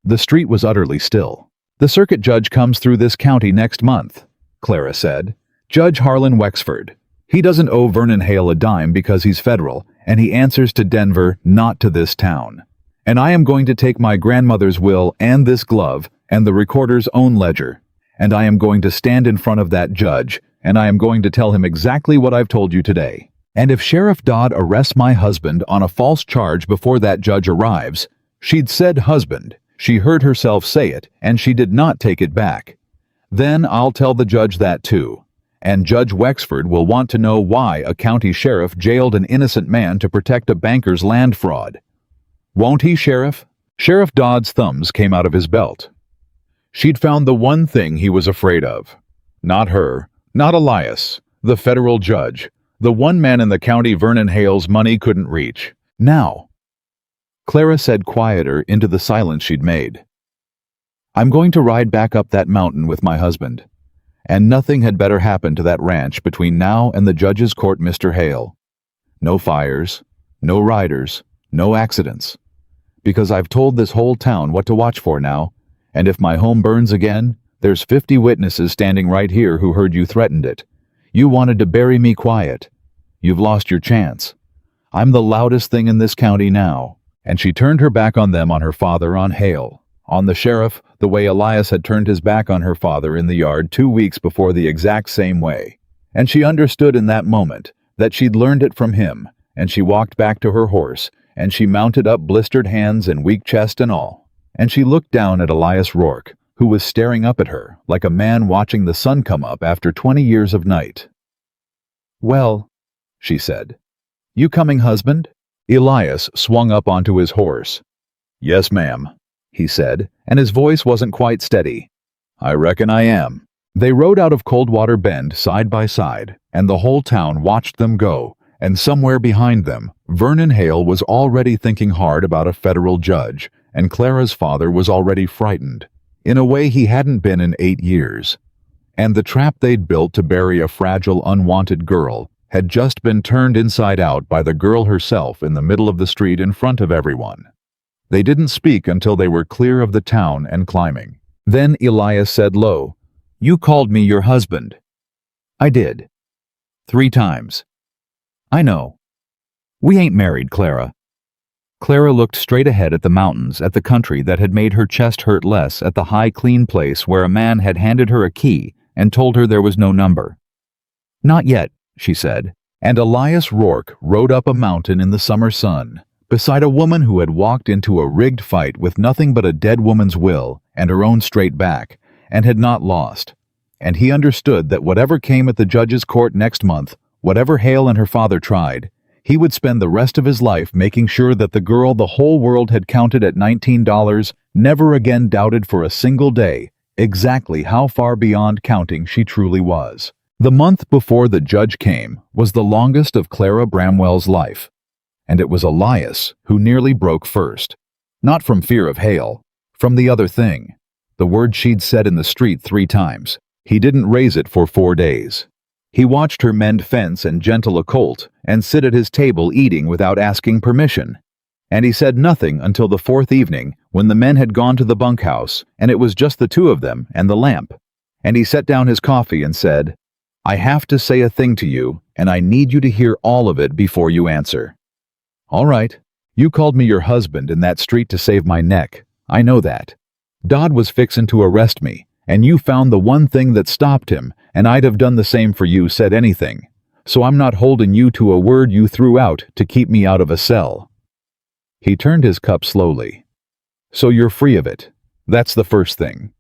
The street was utterly still. "The circuit judge comes through this county next month," Clara said. "Judge Harlan Wexford. He doesn't owe Vernon Hale a dime because he's federal, and he answers to Denver, not to this town. And I am going to take my grandmother's will and this glove and the recorder's own ledger, and I am going to stand in front of that judge, and I am going to tell him exactly what I've told you today. And if Sheriff Dodd arrests my husband on a false charge before that judge arrives," she'd said husband. She heard herself say it, and she did not take it back. "Then I'll tell the judge that too. And Judge Wexford will want to know why a county sheriff jailed an innocent man to protect a banker's land fraud. Won't he, Sheriff?" Sheriff Dodd's thumbs came out of his belt. She'd found the one thing he was afraid of. Not her, not Elias, the federal judge, the one man in the county Vernon Hale's money couldn't reach. Now, Clara said quieter into the silence she'd made, "I'm going to ride back up that mountain with my husband, and nothing had better happen to that ranch between now and the judge's court, Mr. Hale. No fires, no riders, no accidents. Because I've told this whole town what to watch for now, and if my home burns again, there's 50 witnesses standing right here who heard you threatened it. You wanted to bury me quiet. You've lost your chance. I'm the loudest thing in this county now." And she turned her back on them, on her father, on Hale, on the sheriff, the way Elias had turned his back on her father in the yard 2 weeks before, the exact same way. And she understood in that moment that she'd learned it from him, and she walked back to her horse, and she mounted up, blistered hands and weak chest and all. And she looked down at Elias Rourke, who was staring up at her like a man watching the sun come up after 20 years of night. "Well," she said, "you coming, husband?" Elias swung up onto his horse. "Yes, ma'am," he said, and his voice wasn't quite steady. "I reckon I am." They rode out of Coldwater Bend side by side, and the whole town watched them go, and somewhere behind them, Vernon Hale was already thinking hard about a federal judge, and Clara's father was already frightened, in a way he hadn't been in 8 years. And the trap they'd built to bury a fragile, unwanted girl had just been turned inside out by the girl herself in the middle of the street in front of everyone. They didn't speak until they were clear of the town and climbing. Then Elias said low, "You called me your husband." "I did. 3 times. I know. We ain't married, Clara." Clara looked straight ahead at the mountains, at the country that had made her chest hurt less, at the high, clean place where a man had handed her a key and told her there was no number. "Not yet," she said, and Elias Rourke rode up a mountain in the summer sun, beside a woman who had walked into a rigged fight with nothing but a dead woman's will and her own straight back, and had not lost. And he understood that whatever came at the judge's court next month, whatever Hale and her father tried, he would spend the rest of his life making sure that the girl the whole world had counted at $19 never again doubted for a single day exactly how far beyond counting she truly was. The month before the judge came was the longest of Clara Bramwell's life, and it was Elias who nearly broke first. Not from fear of Hale, from the other thing, the word she'd said in the street 3 times. He didn't raise it for 4 days. He watched her mend fence and gentle a colt and sit at his table eating without asking permission. And he said nothing until the 4th evening, when the men had gone to the bunkhouse and it was just the 2 of them and the lamp. And he set down his coffee and said, "I have to say a thing to you, and I need you to hear all of it before you answer." "All right. You called me your husband in that street to save my neck. I know that. Dodd was fixin' to arrest me, and you found the one thing that stopped him, and I'd have done the same for you, said anything. So I'm not holding you to a word you threw out to keep me out of a cell." He turned his cup slowly. "So you're free of it. That's the first thing.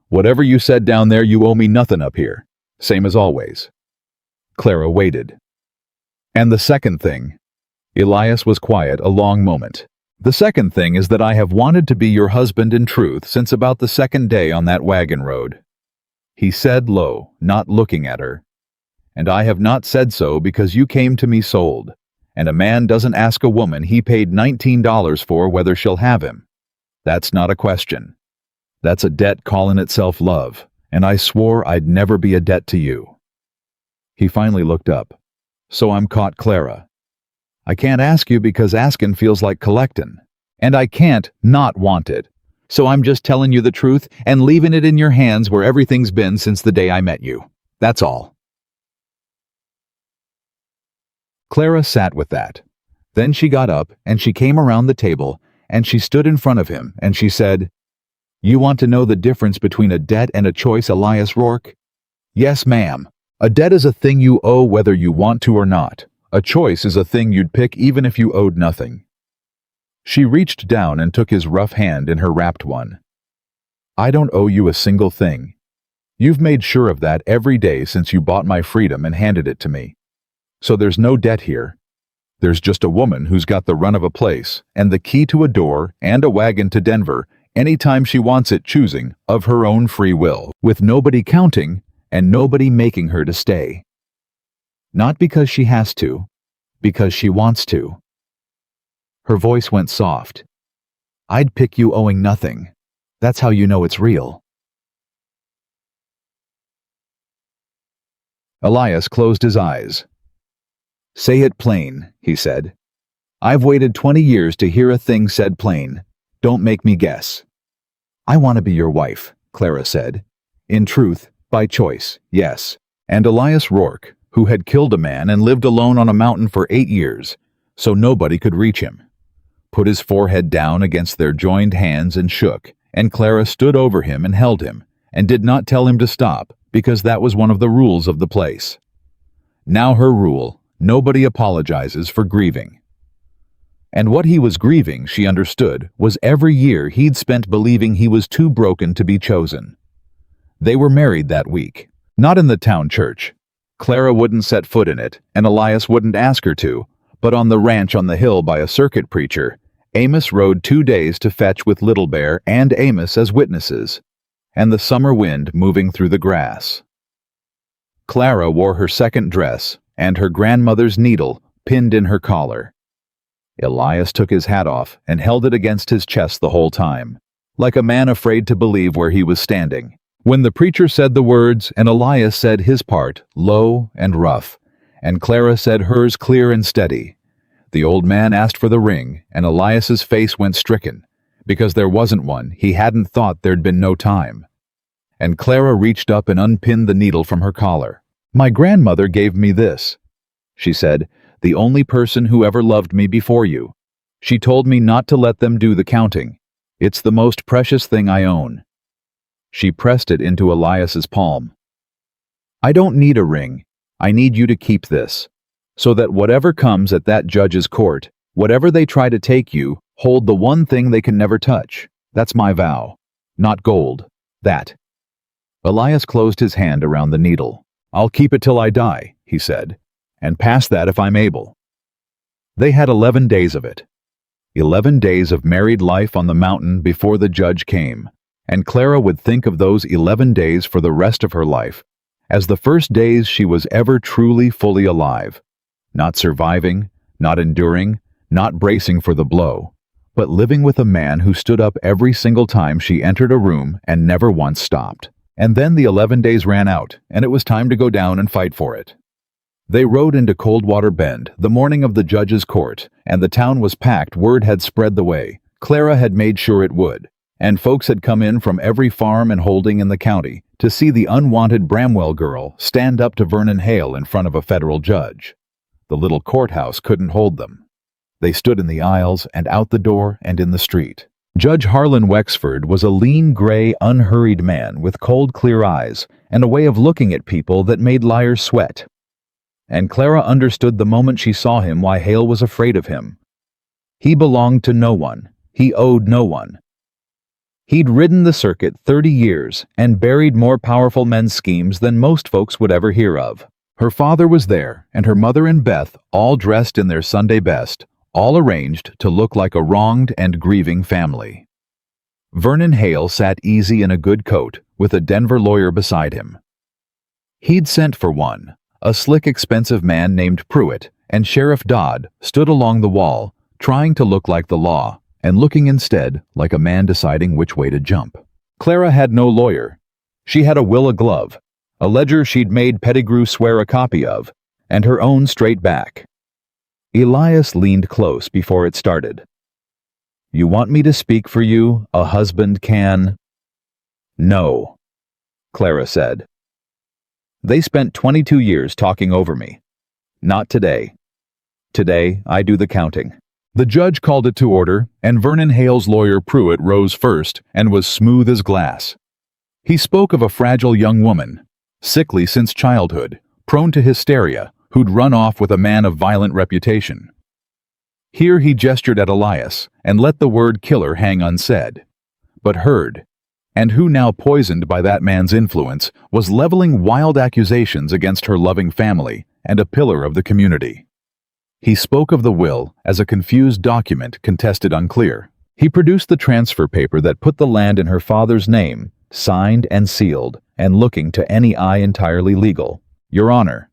Whatever you said down there, you owe me nothing up here. Same as always." Clara waited. "And the second thing?" Elias was quiet a long moment. "The second thing is that I have wanted to be your husband in truth since about the 2nd day on that wagon road." He said low, not looking at her. "And I have not said so because you came to me sold, and a man doesn't ask a woman he paid $19 for whether she'll have him. That's not a question. That's a debt calling itself love, and I swore I'd never be a debt to you." He finally looked up. "So I'm caught, Clara. I can't ask you because asking feels like collecting, and I can't not want it. So I'm just telling you the truth and leaving it in your hands where everything's been since the day I met you. That's all." Clara sat with that. Then she got up and she came around the table and she stood in front of him and she said, "You want to know the difference between a debt and a choice, Elias Rourke?" "Yes, ma'am. A debt is a thing you owe whether you want to or not. A choice is a thing you'd pick even if you owed nothing." She reached down and took his rough hand in her wrapped one. "I don't owe you a single thing. You've made sure of that every day since you bought my freedom and handed it to me. So there's no debt here. There's just a woman who's got the run of a place and the key to a door and a wagon to Denver anytime she wants it, choosing of her own free will, with nobody counting and nobody making her to stay. Not because she has to, because she wants to." Her voice went soft. "I'd pick you owing nothing. That's how you know it's real." Elias closed his eyes. "Say it plain," he said. "I've waited 20 years to hear a thing said plain. Don't make me guess." "I want to be your wife," Clara said. "In truth, by choice, yes." And Elias Rourke, who had killed a man and lived alone on a mountain for 8 years, so nobody could reach him, put his forehead down against their joined hands and shook, and Clara stood over him and held him, and did not tell him to stop, because that was one of the rules of the place. Now her rule: nobody apologizes for grieving. And what he was grieving, she understood, was every year he'd spent believing he was too broken to be chosen. They were married that week, not in the town church. Clara wouldn't set foot in it, and Elias wouldn't ask her to, but on the ranch on the hill by a circuit preacher. Amos rode 2 days to fetch with Little Bear and Amos as witnesses, and the summer wind moving through the grass. Clara wore her second dress and her grandmother's needle pinned in her collar. Elias took his hat off and held it against his chest the whole time, like a man afraid to believe where he was standing. When the preacher said the words and Elias said his part, low and rough, and Clara said hers clear and steady, the old man asked for the ring, and Elias's face went stricken, because there wasn't one. He hadn't thought there'd been no time. And Clara reached up and unpinned the needle from her collar. "My grandmother gave me this," she said, "the only person who ever loved me before you. She told me not to let them do the counting. It's the most precious thing I own." She pressed it into Elias's palm. "I don't need a ring. I need you to keep this, so that whatever comes at that judge's court, whatever they try to take you, hold the one thing they can never touch. That's my vow. Not gold. That." Elias closed his hand around the needle. "I'll keep it till I die," he said, "and past that if I'm able." They had 11 days of it. 11 days of married life on the mountain before the judge came, and Clara would think of those 11 days for the rest of her life as the first days she was ever truly fully alive, not surviving, not enduring, not bracing for the blow, but living with a man who stood up every single time she entered a room and never once stopped. And then the 11 days ran out, and it was time to go down and fight for it. They rode into Coldwater Bend the morning of the judge's court, and the town was packed. Word had spread the way. Clara had made sure it would, and folks had come in from every farm and holding in the county to see the unwanted Bramwell girl stand up to Vernon Hale in front of a federal judge. The little courthouse couldn't hold them. They stood in the aisles and out the door and in the street. Judge Harlan Wexford was a lean, gray, unhurried man with cold, clear eyes and a way of looking at people that made liars sweat. And Clara understood the moment she saw him why Hale was afraid of him. He belonged to no one. He owed no one. He'd ridden the circuit 30 years and buried more powerful men's schemes than most folks would ever hear of. Her father was there, and her mother and Beth, all dressed in their Sunday best, all arranged to look like a wronged and grieving family. Vernon Hale sat easy in a good coat, with a Denver lawyer beside him. He'd sent for one, a slick, expensive man named Pruitt, and Sheriff Dodd stood along the wall, trying to look like the law, and looking instead like a man deciding which way to jump. Clara had no lawyer. She had a Willa glove, a ledger she'd made Pettigrew swear a copy of, and her own straight back. Elias leaned close before it started. You want me to speak for you? A husband can. No, Clara said. They spent 22 years talking over me. Not today. Today, I do the counting. The judge called it to order, and Vernon Hale's lawyer Pruitt rose first and was smooth as glass. He spoke of a fragile young woman, sickly since childhood, prone to hysteria, who'd run off with a man of violent reputation. Here he gestured at Elias and let the word killer hang unsaid. But Heard, and who now poisoned by that man's influence, was leveling wild accusations against her loving family and a pillar of the community. He spoke of the will as a confused document contested unclear. He produced the transfer paper that put the land in her father's name, signed and sealed, and looking to any eye entirely legal. Your Honor.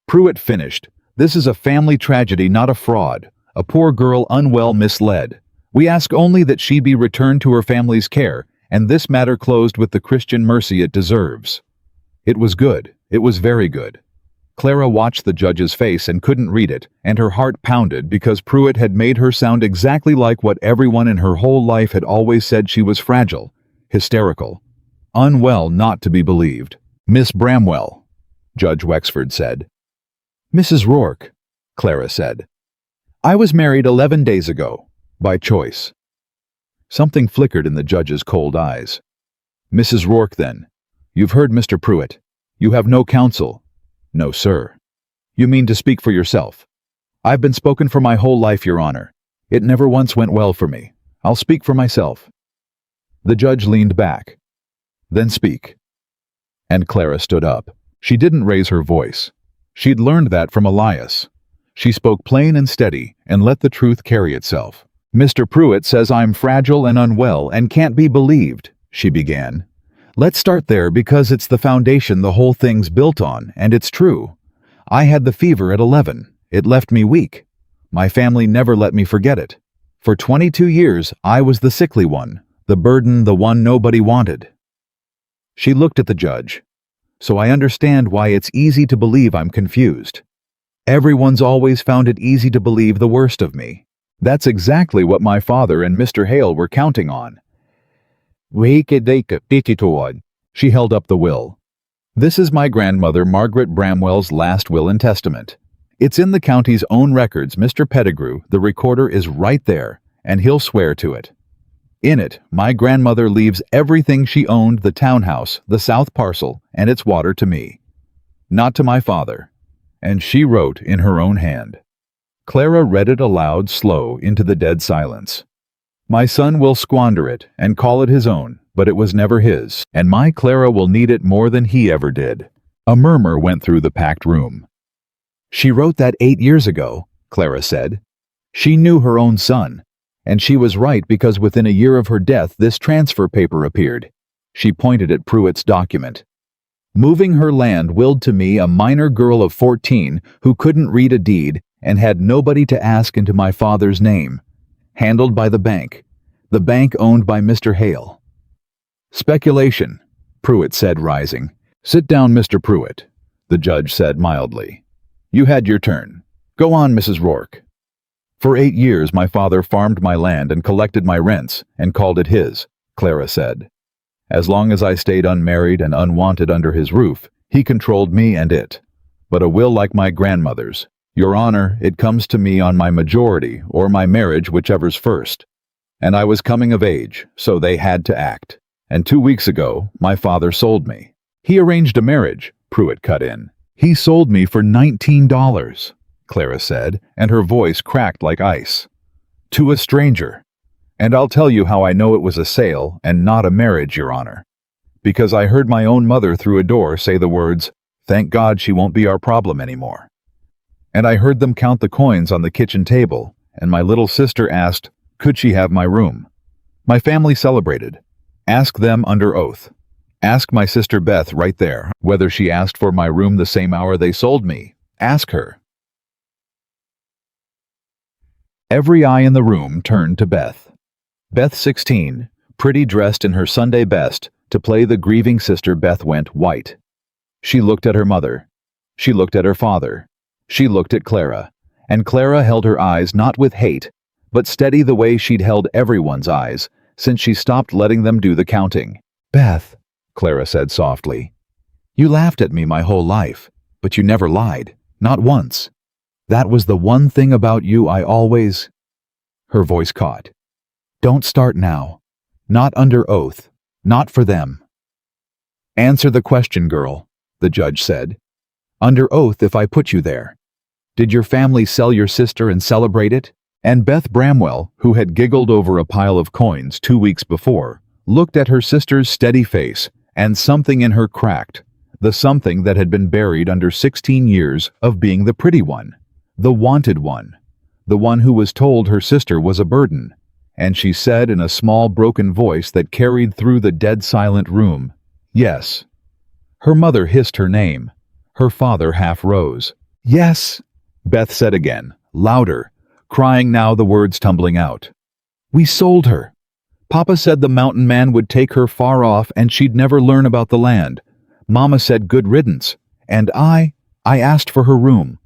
Pruitt finished. This is a family tragedy, not a fraud. A poor girl unwell misled. We ask only that she be returned to her family's care, and this matter closed with the Christian mercy it deserves. It was good. It was very good. Clara watched the judge's face and couldn't read it, and her heart pounded because Pruitt had made her sound exactly like what everyone in her whole life had always said: she was fragile, hysterical, unwell, not to be believed. Miss Bramwell, Judge Wexford said. Mrs. Rourke, Clara said. I was married 11 days ago, by choice. Something flickered in the judge's cold eyes. Mrs. Rourke, then. You've heard Mr. Pruitt. You have no counsel. No, sir. You mean to speak for yourself. I've been spoken for my whole life, Your Honor. It never once went well for me. I'll speak for myself. The judge leaned back. Then speak. And Clara stood up. She didn't raise her voice. She'd learned that from Elias. She spoke plain and steady and let the truth carry itself. Mr. Pruitt says I'm fragile and unwell and can't be believed, she began. Let's start there because it's the foundation the whole thing's built on, and it's true. I had the fever at 11. It left me weak. My family never let me forget it. For 22 years, I was the sickly one, the burden, the one nobody wanted. She looked at the judge. So I understand why it's easy to believe I'm confused. Everyone's always found it easy to believe the worst of me. That's exactly what my father and Mr. Hale were counting on. She held up the will. This is my grandmother Margaret Bramwell's last will and testament. It's in the county's own records. Mr. Pettigrew, the recorder, is right there, and he'll swear to it. In it, my grandmother leaves everything she owned, the townhouse, the south parcel, and its water, to me. Not to my father. And she wrote in her own hand. Clara read it aloud, slow, into the dead silence. My son will squander it and call it his own, but it was never his, and my Clara will need it more than he ever did. A murmur went through the packed room. She wrote that 8 years ago, Clara said. She knew her own son, and she was right because within a year of her death this transfer paper appeared. She pointed at Pruitt's document. Moving her land willed to me, a minor girl of 14 who couldn't read a deed and had nobody to ask, into my father's name. Handled by the bank owned by Mr. Hale. Speculation, Pruitt said, rising. Sit down, Mr. Pruitt, the judge said mildly. You had your turn. Go on, Mrs. Rourke. For 8 years my father farmed my land and collected my rents and called it his, Clara said. As long as I stayed unmarried and unwanted under his roof, he controlled me and it. But a will like my grandmother's, Your Honor, it comes to me on my majority or my marriage, whichever's first. And I was coming of age, so they had to act. And 2 weeks ago, my father sold me. He arranged a marriage, Pruitt cut in. He sold me for $19, Clara said, and her voice cracked like ice. To a stranger. And I'll tell you how I know it was a sale and not a marriage, Your Honor. Because I heard my own mother through a door say the words, "Thank God she won't be our problem anymore." And I heard them count the coins on the kitchen table, and my little sister asked, could she have my room? My family celebrated. Ask them under oath. Ask my sister Beth right there whether she asked for my room the same hour they sold me. Ask her. Every eye in the room turned to Beth. Beth, 16, pretty, dressed in her Sunday best. To play the grieving sister, Beth went white. She looked at her mother. She looked at her father. She looked at Clara. And Clara held her eyes not with hate, but steady the way she'd held everyone's eyes since she stopped letting them do the counting. "Beth," Clara said softly, "you laughed at me my whole life, but you never lied, not once. That was the one thing about you I always—" Her voice caught. "Don't start now. Not under oath. Not for them." "Answer the question, girl," the judge said. "Under oath if I put you there. Did your family sell your sister and celebrate it?" And Beth Bramwell, who had giggled over a pile of coins 2 weeks before, looked at her sister's steady face, and something in her cracked, the something that had been buried under 16 years of being the pretty one, the wanted one, the one who was told her sister was a burden. And she said in a small broken voice that carried through the dead silent room, "Yes." Her mother hissed her name. Her father half rose. "Yes," Beth said again, louder, crying now, the words tumbling out. "We sold her. Papa said the mountain man would take her far off and she'd never learn about the land. Mama said good riddance. And I asked for her room."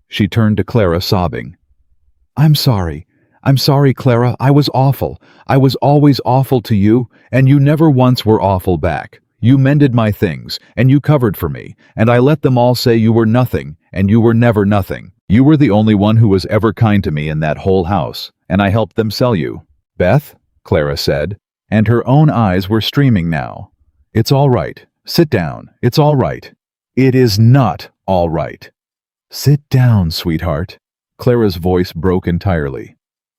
She turned to Clara, sobbing. I'm sorry, Clara. I was awful. I was always awful to you, and you never once were awful back. You mended my things, and you covered for me, and I let them all say you were nothing, and you were never nothing. You were the only one who was ever kind to me in that whole house, and I helped them sell you." "Beth," Clara said, and her own eyes were streaming now. "It's all right. Sit down. It's all right." "It is not all right." "Sit down, sweetheart." Clara's voice broke entirely.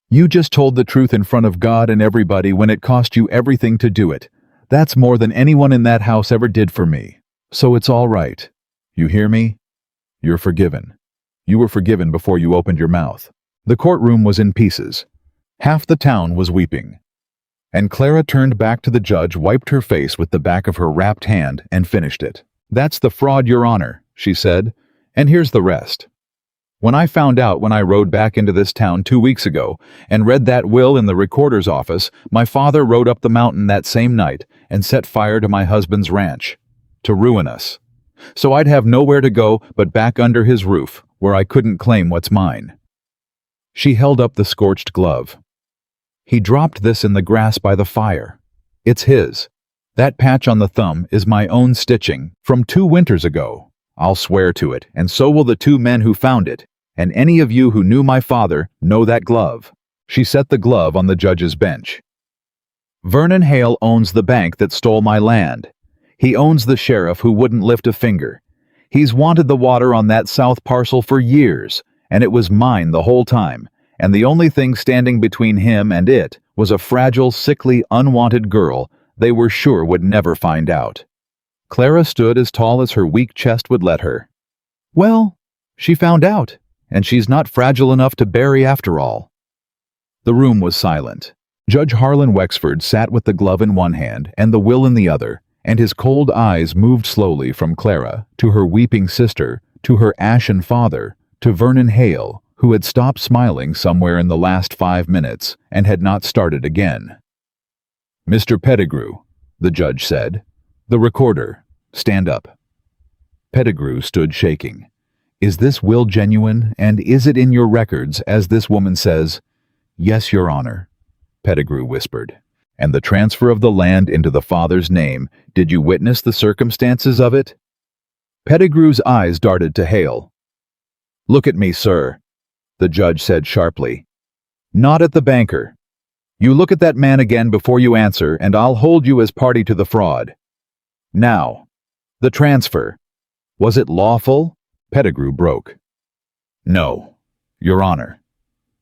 "You just told the truth in front of God and everybody when it cost you everything to do it. That's more than anyone in that house ever did for me. So it's all right. You hear me? You're forgiven. You were forgiven before you opened your mouth." The courtroom was in pieces. Half the town was weeping. And Clara turned back to the judge, wiped her face with the back of her wrapped hand, and finished it. "That's the fraud, Your Honor," she said, "and here's the rest. When I found out when I rode back into this town 2 weeks ago and read that will in the recorder's office, my father rode up the mountain that same night and set fire to my husband's ranch, to ruin us. So I'd have nowhere to go but back under his roof, where I couldn't claim what's mine." She held up the scorched glove. "He dropped this in the grass by the fire. It's his. That patch on the thumb is my own stitching from 2 winters ago. I'll swear to it, and so will the 2 men who found it. And any of you who knew my father know that glove." She set the glove on the judge's bench. "Vernon Hale owns the bank that stole my land. He owns the sheriff who wouldn't lift a finger. He's wanted the water on that south parcel for years, and it was mine the whole time, and the only thing standing between him and it was a fragile, sickly, unwanted girl they were sure would never find out." Clara stood as tall as her weak chest would let her. "Well, she found out, and she's not fragile enough to bury after all." The room was silent. Judge Harlan Wexford sat with the glove in one hand and the will in the other, and his cold eyes moved slowly from Clara to her weeping sister, to her ashen father, to Vernon Hale, who had stopped smiling somewhere in the last 5 minutes and had not started again. "Mr. Pettigrew," the judge said. "The recorder, stand up." Pettigrew stood shaking. "Is this will genuine, and is it in your records, as this woman says?" "Yes, Your Honor," Pettigrew whispered. "And the transfer of the land into the father's name, did you witness the circumstances of it?" Pettigrew's eyes darted to Hale. "Look at me, sir," the judge said sharply. "Not at the banker. You look at that man again before you answer, and I'll hold you as party to the fraud. Now, the transfer. Was it lawful?" Pettigrew broke. "No, Your Honor.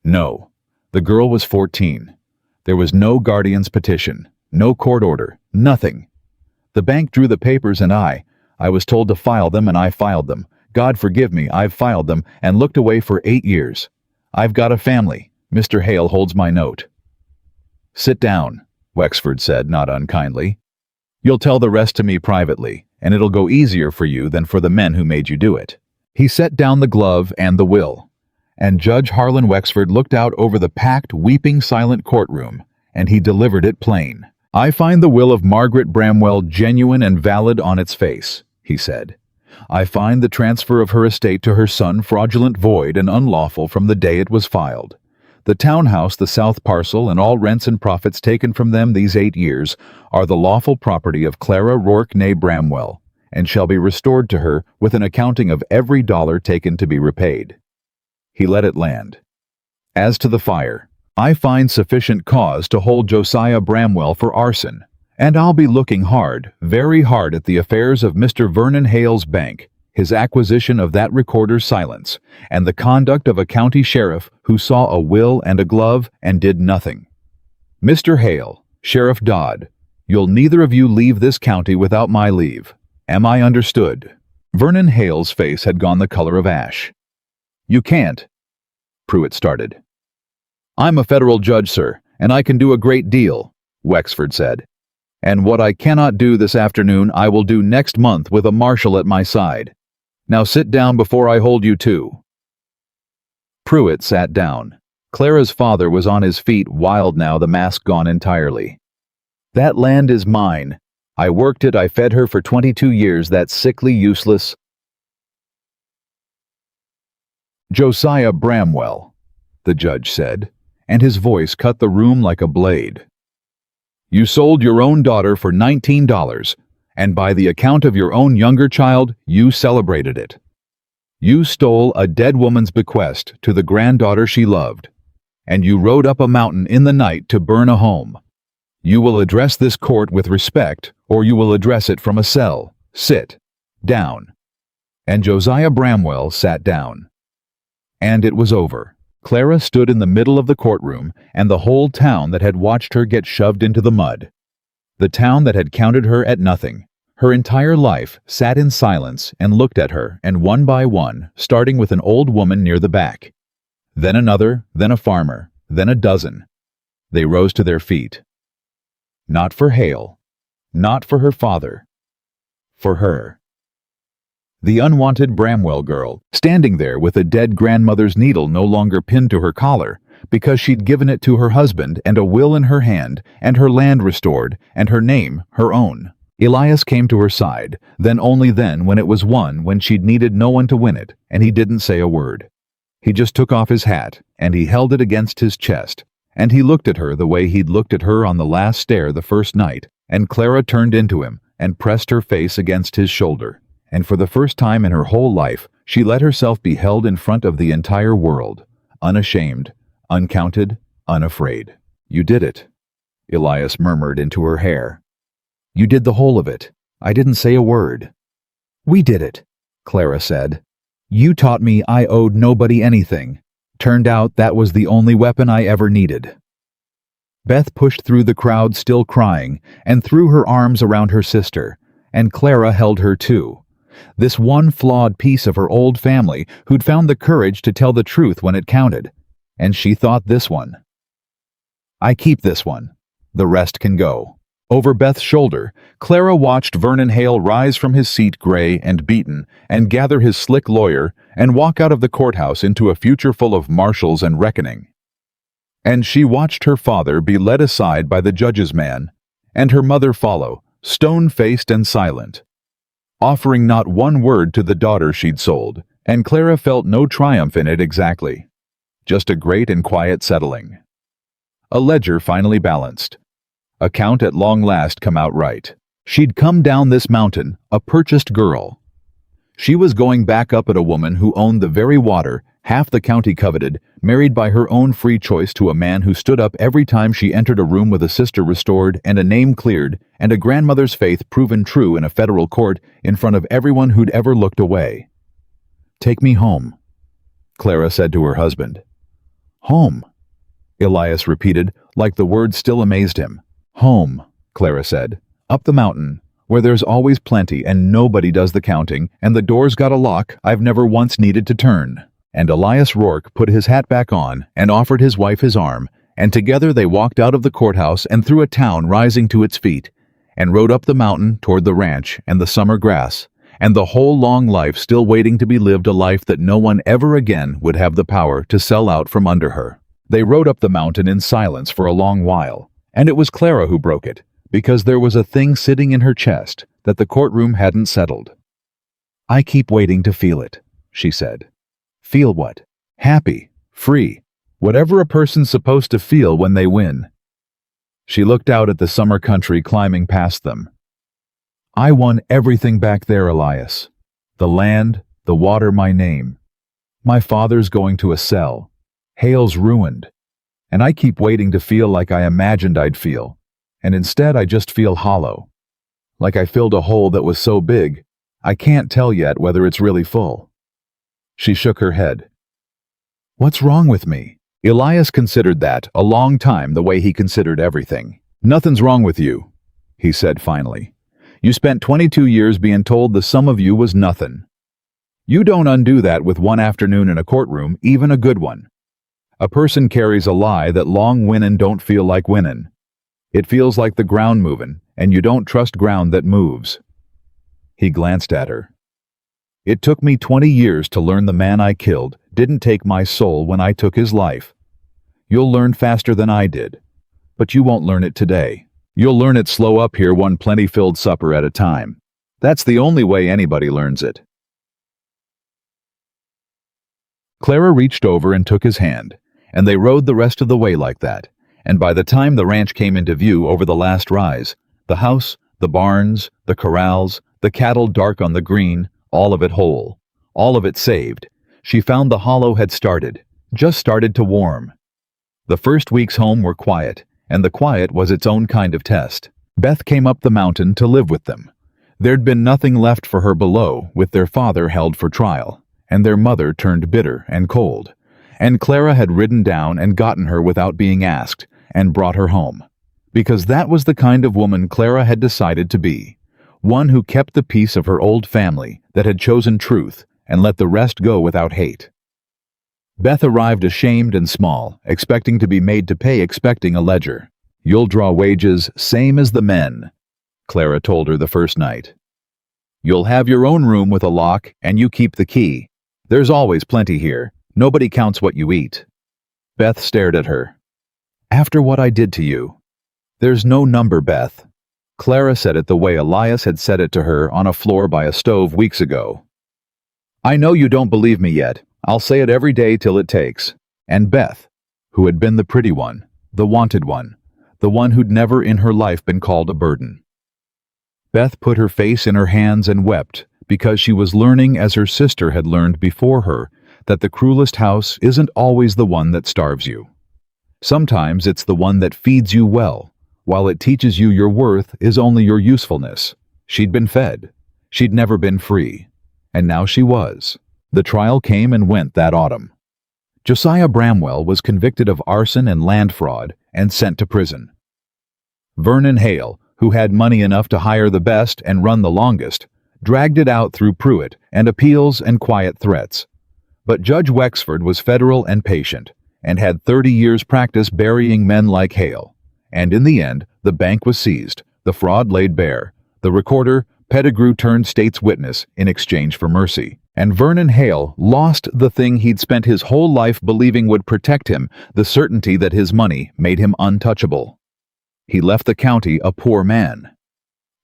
No. The girl was 14. There was no guardian's petition, no court order, nothing. The bank drew the papers and I was told to file them and I filed them. God forgive me, I've filed them and looked away for 8 years. I've got a family. Mr. Hale holds my note." "Sit down," Wexford said, not unkindly. "You'll tell the rest to me privately, and it'll go easier for you than for the men who made you do it." He set down the glove and the will, and Judge Harlan Wexford looked out over the packed, weeping, silent courtroom, and he delivered it plain. "I find the will of Margaret Bramwell genuine and valid on its face," he said. "I find the transfer of her estate to her son fraudulent, void, and unlawful from the day it was filed. The townhouse, the south parcel, and all rents and profits taken from them these 8 years are the lawful property of Clara Rourke née Bramwell, and shall be restored to her with an accounting of every dollar taken to be repaid. He let it land. As to the fire, I find sufficient cause to hold Josiah Bramwell for arson, and I'll be looking hard, very hard at the affairs of Mr. Vernon Hale's bank, his acquisition of that recorder's silence, and the conduct of a county sheriff who saw a will and a glove and did nothing. Mr. Hale, Sheriff Dodd, you'll neither of you leave this county without my leave. Am I understood? Vernon Hale's face had gone the color of ash. You can't, Pruitt started. I'm a federal judge, sir, and I can do a great deal, Wexford said. And what I cannot do this afternoon I will do next month with a marshal at my side. Now sit down before I hold you to. Pruitt sat down. Clara's father was on his feet, wild now, the mask gone entirely. That land is mine. I worked it, I fed her for 22 years, that sickly, useless Josiah Bramwell, the judge said, and his voice cut the room like a blade. You sold your own daughter for $19, and by the account of your own younger child, you celebrated it. You stole a dead woman's bequest to the granddaughter she loved, and you rode up a mountain in the night to burn a home. You will address this court with respect, or you will address it from a cell. Sit down. And Josiah Bramwell sat down. And it was over. Clara stood in the middle of the courtroom, and the whole town that had watched her get shoved into the mud. The town that had counted her at nothing, her entire life, sat in silence and looked at her, and one by one, starting with an old woman near the back. Then another, then a farmer, then a dozen. They rose to their feet. Not for Hale, not for her father, for her. The unwanted Bramwell girl, standing there with a dead grandmother's needle no longer pinned to her collar, because she'd given it to her husband, and a will in her hand, and her land restored, and her name her own. Elias came to her side, then only then when it was won, when she'd needed no one to win it, and he didn't say a word. He just took off his hat, and he held it against his chest, and he looked at her the way he'd looked at her on the last stair the first night, and Clara turned into him and pressed her face against his shoulder. And for the first time in her whole life, she let herself be held in front of the entire world, unashamed, uncounted, unafraid. You did it, Elias murmured into her hair. You did the whole of it. I didn't say a word. We did it, Clara said. You taught me I owed nobody anything. Turned out that was the only weapon I ever needed. Beth pushed through the crowd, still crying, and threw her arms around her sister, and Clara held her too. This one flawed piece of her old family who'd found the courage to tell the truth when it counted. And she thought, this one. I keep this one. The rest can go. Over Beth's shoulder, Clara watched Vernon Hale rise from his seat, gray and beaten, and gather his slick lawyer and walk out of the courthouse into a future full of marshals and reckoning. And she watched her father be led aside by the judge's man, and her mother follow, stone-faced and silent, offering not one word to the daughter she'd sold, and Clara felt no triumph in it exactly. Just a great and quiet settling. A ledger finally balanced. Account at long last come out right. She'd come down this mountain, a purchased girl. She was going back up at a woman who owned the very water half the county coveted, married by her own free choice to a man who stood up every time she entered a room with a sister restored and a name cleared and a grandmother's faith proven true in a federal court in front of everyone who'd ever looked away. Take me home, Clara said to her husband. Home, Elias repeated, like the word still amazed him. Home, Clara said. Up the mountain, where there's always plenty and nobody does the counting, and the door's got a lock I've never once needed to turn. And Elias Rourke put his hat back on and offered his wife his arm, and together they walked out of the courthouse and through a town rising to its feet, and rode up the mountain toward the ranch and the summer grass, and the whole long life still waiting to be lived, a life that no one ever again would have the power to sell out from under her. They rode up the mountain in silence for a long while, and it was Clara who broke it, because there was a thing sitting in her chest that the courtroom hadn't settled. I keep waiting to feel it, she said. Feel what? Happy, free, Whatever a person's supposed to feel when they win. She looked out at the summer country climbing past them. I won everything back there, Elias. The land, the water, my name. My father's going to a cell. Hale's ruined. And I keep waiting to feel like I imagined I'd feel. And instead I just feel hollow. Like I filled a hole that was so big, I can't tell yet whether it's really full. She shook her head. What's wrong with me? Elias considered that a long time the way he considered everything. Nothing's wrong with you, he said finally. You spent 22 years being told the sum of you was nothing. You don't undo that with one afternoon in a courtroom, even a good one. A person carries a lie that long winnin' don't feel like winnin'. It feels like the ground movin', and you don't trust ground that moves. He glanced at her. It took me 20 years to learn the man I killed didn't take my soul when I took his life. You'll learn faster than I did, but you won't learn it today. You'll learn it slow up here, one plenty-filled supper at a time. That's the only way anybody learns it. Clara reached over and took his hand, and they rode the rest of the way like that, and by the time the ranch came into view over the last rise, the house, the barns, the corrals, the cattle dark on the green, all of it whole, all of it saved, she found the hollow had just started to warm. The first weeks home were quiet, and the quiet was its own kind of test. Beth came up the mountain to live with them. There'd been nothing left for her below, with their father held for trial, and their mother turned bitter and cold. And Clara had ridden down and gotten her without being asked, and brought her home. Because that was the kind of woman Clara had decided to be. One who kept the peace of her old family, that had chosen truth, and let the rest go without hate. Beth arrived ashamed and small, expecting to be made to pay, expecting a ledger. You'll draw wages same as the men, Clara told her the first night. You'll have your own room with a lock, and you keep the key. There's always plenty here. Nobody counts what you eat. Beth stared at her. After what I did to you. There's no number, Beth. Clara said it the way Elias had said it to her on a floor by a stove weeks ago. I know you don't believe me yet. I'll say it every day till it takes. And Beth, who had been the pretty one, the wanted one, the one who'd never in her life been called a burden. Beth put her face in her hands and wept, because she was learning, as her sister had learned before her, that the cruelest house isn't always the one that starves you. Sometimes it's the one that feeds you well, while it teaches you your worth is only your usefulness. She'd been fed. She'd never been free. And now she was. The trial came and went that autumn. Josiah Bramwell was convicted of arson and land fraud and sent to prison. Vernon Hale, who had money enough to hire the best and run the longest, dragged it out through Pruitt and appeals and quiet threats. But Judge Wexford was federal and patient, and had 30 years' practice burying men like Hale. And in the end, the bank was seized, the fraud laid bare, the recorder, Pettigrew turned state's witness in exchange for mercy. And Vernon Hale lost the thing he'd spent his whole life believing would protect him, the certainty that his money made him untouchable. He left the county a poor man.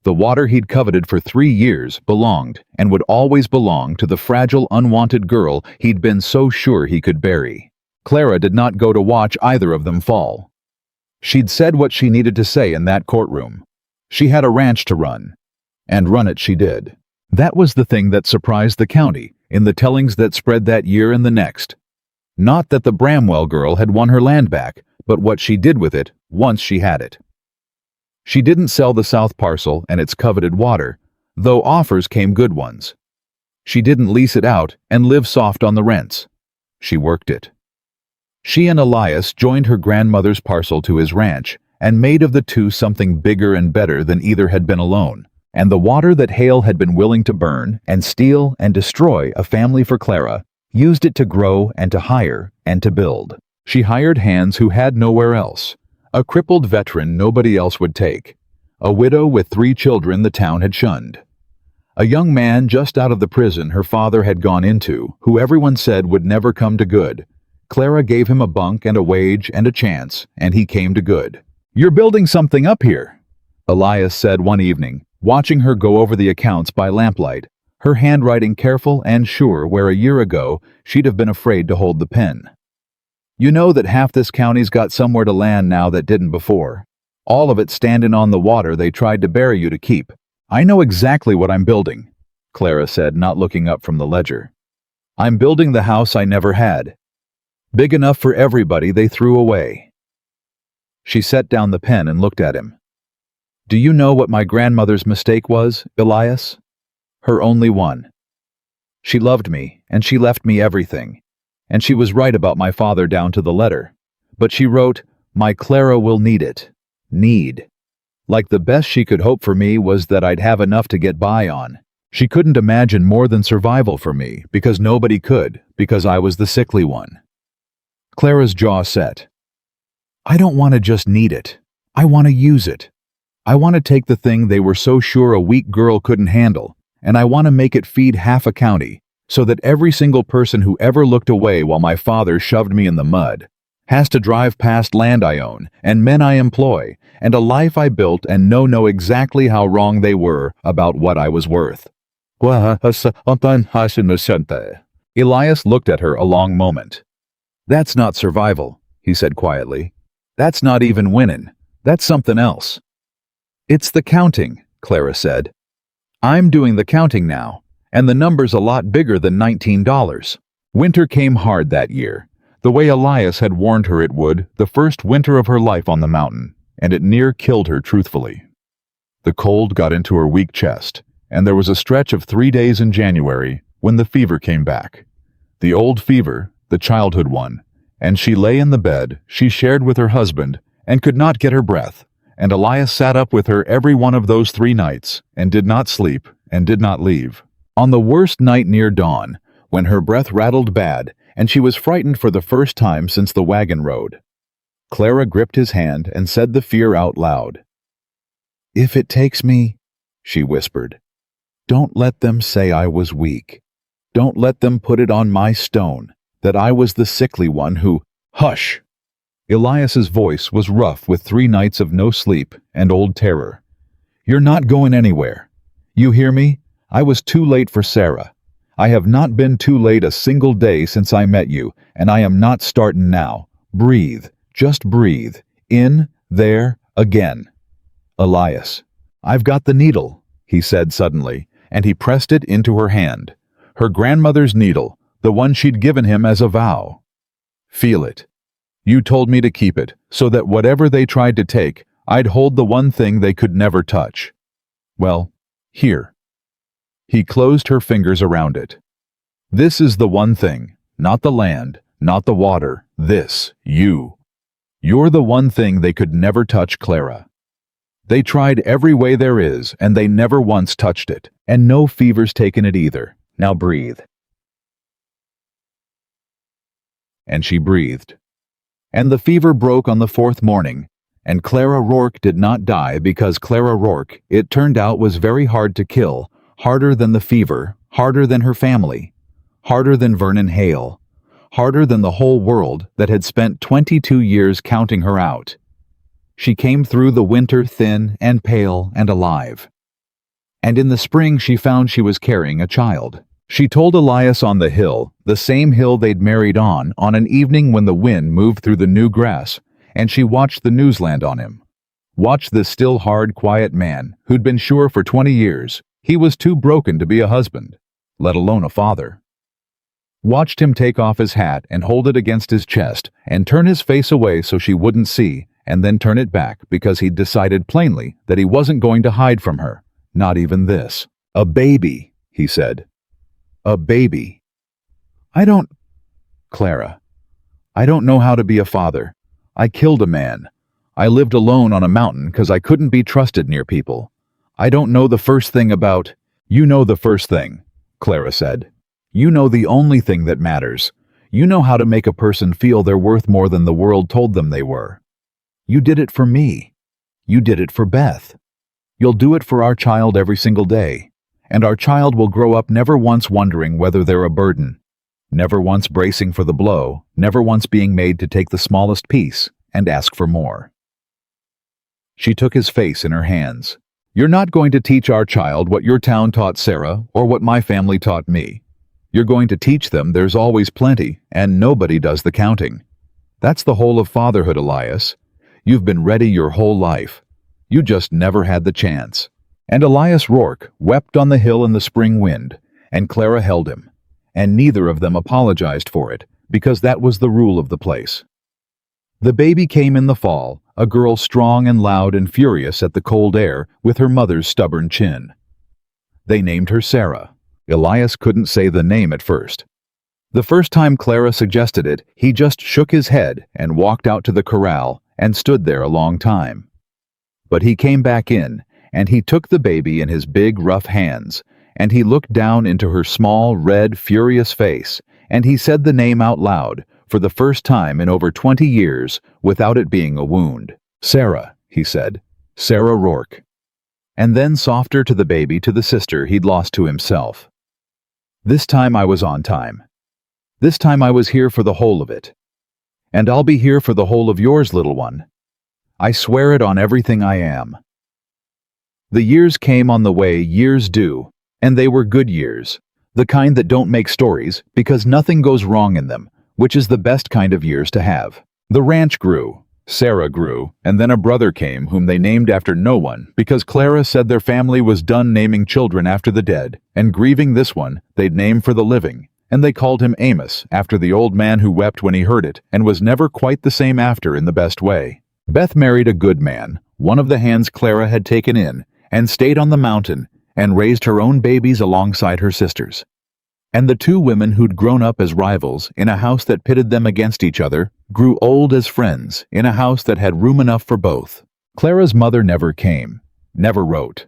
The water he'd coveted for 3 years belonged, and would always belong, to the fragile, unwanted girl he'd been so sure he could bury. Clara did not go to watch either of them fall. She'd said what she needed to say in that courtroom. She had a ranch to run, and run it she did. That was the thing that surprised the county in the tellings that spread that year and the next. Not that the Bramwell girl had won her land back, but what she did with it once she had it. She didn't sell the south parcel and its coveted water, though offers came good ones. She didn't lease it out and live soft on the rents. She worked it. She and Elias joined her grandmother's parcel to his ranch and made of the two something bigger and better than either had been alone. And the water that Hale had been willing to burn and steal and destroy a family for Clara, used it to grow and to hire and to build. She hired hands who had nowhere else. A crippled veteran nobody else would take. A widow with 3 children the town had shunned. A young man just out of the prison her father had gone into, who everyone said would never come to good. Clara gave him a bunk and a wage and a chance, and he came to good. "You're building something up here," Elias said one evening, watching her go over the accounts by lamplight, her handwriting careful and sure where a year ago she'd have been afraid to hold the pen. You know that half this county's got somewhere to land now that didn't before. All of it standing on the water they tried to bury you to keep. I know exactly what I'm building, Clara said, not looking up from the ledger. I'm building the house I never had. Big enough for everybody they threw away. She set down the pen and looked at him. Do you know what my grandmother's mistake was, Elias? Her only one. She loved me, and she left me everything. And she was right about my father down to the letter. But she wrote, my Clara will need it. Need. Like the best she could hope for me was that I'd have enough to get by on. She couldn't imagine more than survival for me, because nobody could, because I was the sickly one. Clara's jaw set. I don't want to just need it. I want to use it. I want to take the thing they were so sure a weak girl couldn't handle, and I want to make it feed half a county, so that every single person who ever looked away while my father shoved me in the mud has to drive past land I own, and men I employ, and a life I built and know exactly how wrong they were about what I was worth. Elias looked at her a long moment. That's not survival, he said quietly. That's not even winning. That's something else. It's the counting, Clara said. I'm doing the counting now, and the number's a lot bigger than $19. Winter came hard that year, the way Elias had warned her it would, the first winter of her life on the mountain, and it near killed her truthfully. The cold got into her weak chest, and there was a stretch of 3 days in January when the fever came back. The old fever, the childhood one, and she lay in the bed she shared with her husband and could not get her breath, and Elias sat up with her every one of those 3 nights and did not sleep and did not leave. On the worst night near dawn, when her breath rattled bad and she was frightened for the first time since the wagon road, Clara gripped his hand and said the fear out loud. If it takes me, she whispered, don't let them say I was weak. Don't let them put it on my stone that I was the sickly one who— Hush! Elias's voice was rough with 3 nights of no sleep and old terror. You're not going anywhere. You hear me? I was too late for Sarah. I have not been too late a single day since I met you, and I am not starting now. Breathe. Just breathe. In, there, again. Elias. I've got the needle, he said suddenly, and he pressed it into her hand. Her grandmother's needle, the one she'd given him as a vow. Feel it. You told me to keep it, so that whatever they tried to take, I'd hold the one thing they could never touch. Well, here. He closed her fingers around it. This is the one thing, not the land, not the water, this, you. You're the one thing they could never touch, Clara. They tried every way there is, and they never once touched it, and no fever's taken it either. Now breathe. And she breathed. And the fever broke on the 4th morning, and Clara Rourke did not die because Clara Rourke, it turned out, was very hard to kill, harder than the fever, harder than her family, harder than Vernon Hale, harder than the whole world that had spent 22 years counting her out. She came through the winter thin and pale and alive. And in the spring she found she was carrying a child. She told Elias on the hill, the same hill they'd married on an evening when the wind moved through the new grass, and she watched the news land on him. Watched this still hard, quiet man who'd been sure for 20 years he was too broken to be a husband, let alone a father. Watched him take off his hat and hold it against his chest and turn his face away so she wouldn't see, and then turn it back because he'd decided plainly that he wasn't going to hide from her, not even this. A baby, he said. A baby. Clara, I don't know how to be a father. I killed a man. I lived alone on a mountain because I couldn't be trusted near people. I don't know the first thing about— You know the first thing, Clara said. You know the only thing that matters. You know how to make a person feel they're worth more than the world told them they were. You did it for me. You did it for Beth. You'll do it for our child every single day. And our child will grow up never once wondering whether they're a burden, never once bracing for the blow, never once being made to take the smallest piece and ask for more. She took his face in her hands. You're not going to teach our child what your town taught Sarah or what my family taught me. You're going to teach them there's always plenty and nobody does the counting. That's the whole of fatherhood, Elias. You've been ready your whole life. You just never had the chance." And Elias Rourke wept on the hill in the spring wind, and Clara held him, and neither of them apologized for it, because that was the rule of the place. The baby came in the fall, a girl strong and loud and furious at the cold air, with her mother's stubborn chin. They named her Sarah. Elias couldn't say the name at first. The first time Clara suggested it, he just shook his head and walked out to the corral and stood there a long time. But he came back in, and he took the baby in his big, rough hands, and he looked down into her small, red, furious face, and he said the name out loud, for the first time in over 20 years, without it being a wound. "Sarah," he said. "Sarah Rourke." And then softer to the baby, to the sister he'd lost to himself. "This time I was on time. This time I was here for the whole of it. And I'll be here for the whole of yours, little one. I swear it on everything I am." The years came on the way years do, and they were good years, the kind that don't make stories because nothing goes wrong in them, which is the best kind of years to have. The ranch grew, Sarah grew, and then a brother came whom they named after no one because Clara said their family was done naming children after the dead, and grieving this one they'd name for the living, and they called him Amos after the old man who wept when he heard it and was never quite the same after in the best way. Beth married a good man, one of the hands Clara had taken in, and stayed on the mountain and raised her own babies alongside her sisters. And the two women who'd grown up as rivals in a house that pitted them against each other grew old as friends in a house that had room enough for both. Clara's mother never came, never wrote.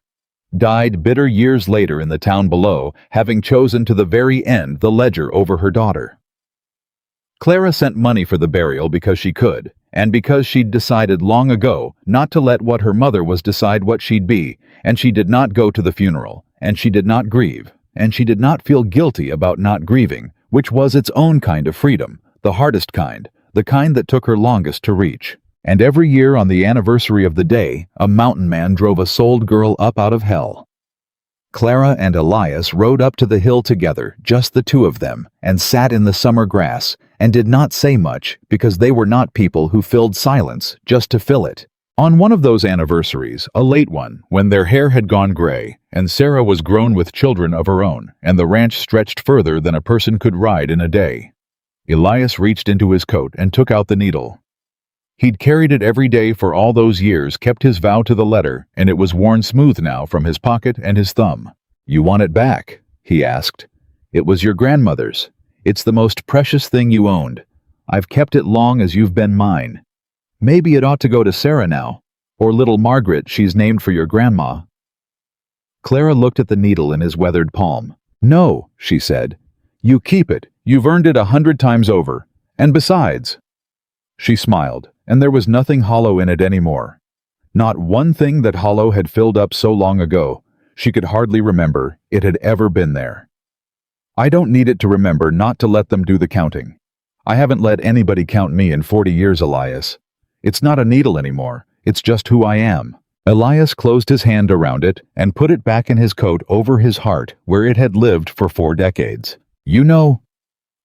Died bitter years later in the town below, having chosen to the very end the ledger over her daughter. Clara sent money for the burial because she could, and because she'd decided long ago not to let what her mother was decide what she'd be, and she did not go to the funeral, and she did not grieve, and she did not feel guilty about not grieving, which was its own kind of freedom, the hardest kind, the kind that took her longest to reach. And every year on the anniversary of the day, a mountain man drove a souled girl up out of hell. Clara and Elias rode up to the hill together, just the two of them, and sat in the summer grass, and did not say much because they were not people who filled silence just to fill it. On one of those anniversaries, a late one, when their hair had gone gray, and Sarah was grown with children of her own, and the ranch stretched further than a person could ride in a day, Elias reached into his coat and took out the needle. He'd carried it every day for all those years, kept his vow to the letter, and it was worn smooth now from his pocket and his thumb. "You want it back?" he asked. "It was your grandmother's. It's the most precious thing you owned. I've kept it long as you've been mine. Maybe it ought to go to Sarah now, or little Margaret she's named for your grandma." Clara looked at the needle in his weathered palm. "No," she said. "You keep it. You've earned it 100 times over. And besides—" She smiled, and there was nothing hollow in it anymore. Not one thing that hollow had filled up so long ago. She could hardly remember it had ever been there. "I don't need it to remember not to let them do the counting. I haven't let anybody count me in 40 years, Elias. It's not a needle anymore. It's just who I am." Elias closed his hand around it and put it back in his coat over his heart where it had lived for 4 decades. "You know,"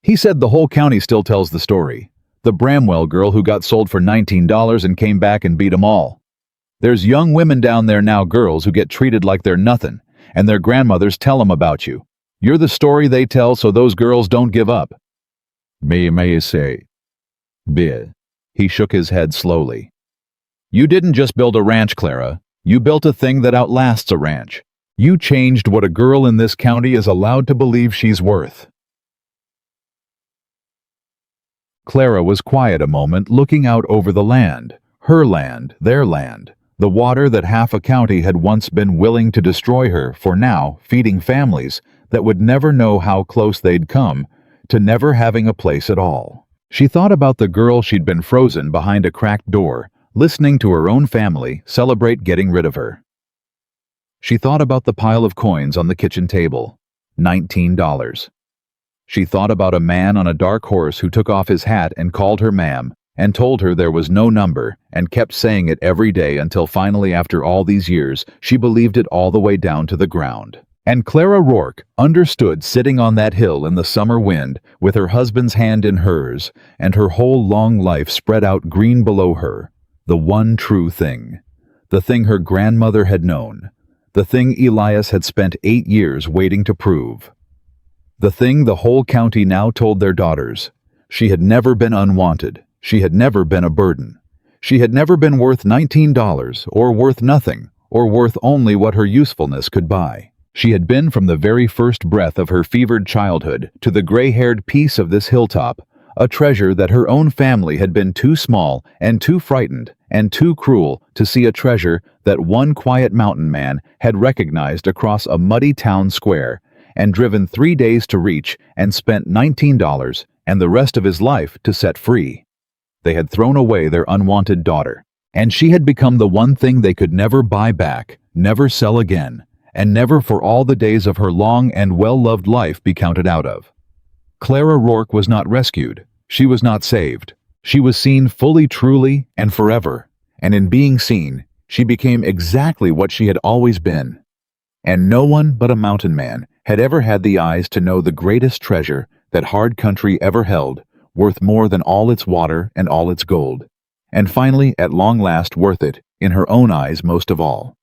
he said, "the whole county still tells the story. The Bramwell girl who got sold for $19 and came back and beat 'em all. There's young women down there now, girls who get treated like they're nothing, and their grandmothers tell 'em about you. You're the story they tell so those girls don't give up." May say. "Bit." He shook his head slowly. "You didn't just build a ranch, Clara. You built a thing that outlasts a ranch. You changed what a girl in this county is allowed to believe she's worth." Clara was quiet a moment, looking out over the land, her land, their land, the water that half a county had once been willing to destroy her for now feeding families that would never know how close they'd come to never having a place at all. She thought about the girl she'd been frozen behind a cracked door, listening to her own family celebrate getting rid of her. She thought about the pile of coins on the kitchen table, $19. She thought about a man on a dark horse who took off his hat and called her ma'am, and told her there was no number, and kept saying it every day until finally, after all these years, she believed it all the way down to the ground. And Clara Rourke understood sitting on that hill in the summer wind, with her husband's hand in hers, and her whole long life spread out green below her, the one true thing. The thing her grandmother had known. The thing Elias had spent 8 years waiting to prove. The thing the whole county now told their daughters. She had never been unwanted. She had never been a burden. She had never been worth $19, or worth nothing, or worth only what her usefulness could buy. She had been from the very first breath of her fevered childhood to the gray-haired piece of this hilltop, a treasure that her own family had been too small and too frightened and too cruel to see, a treasure that one quiet mountain man had recognized across a muddy town square and driven 3 days to reach, and spent $19 and the rest of his life to set free. They had thrown away their unwanted daughter, and she had become the one thing they could never buy back, never sell again, and never for all the days of her long and well-loved life be counted out of. Clara Rourke was not rescued. She was not saved. She was seen fully, truly, and forever, and in being seen, she became exactly what she had always been. And no one but a mountain man had ever had the eyes to know the greatest treasure that hard country ever held, worth more than all its water and all its gold, and finally, at long last, worth it, in her own eyes most of all.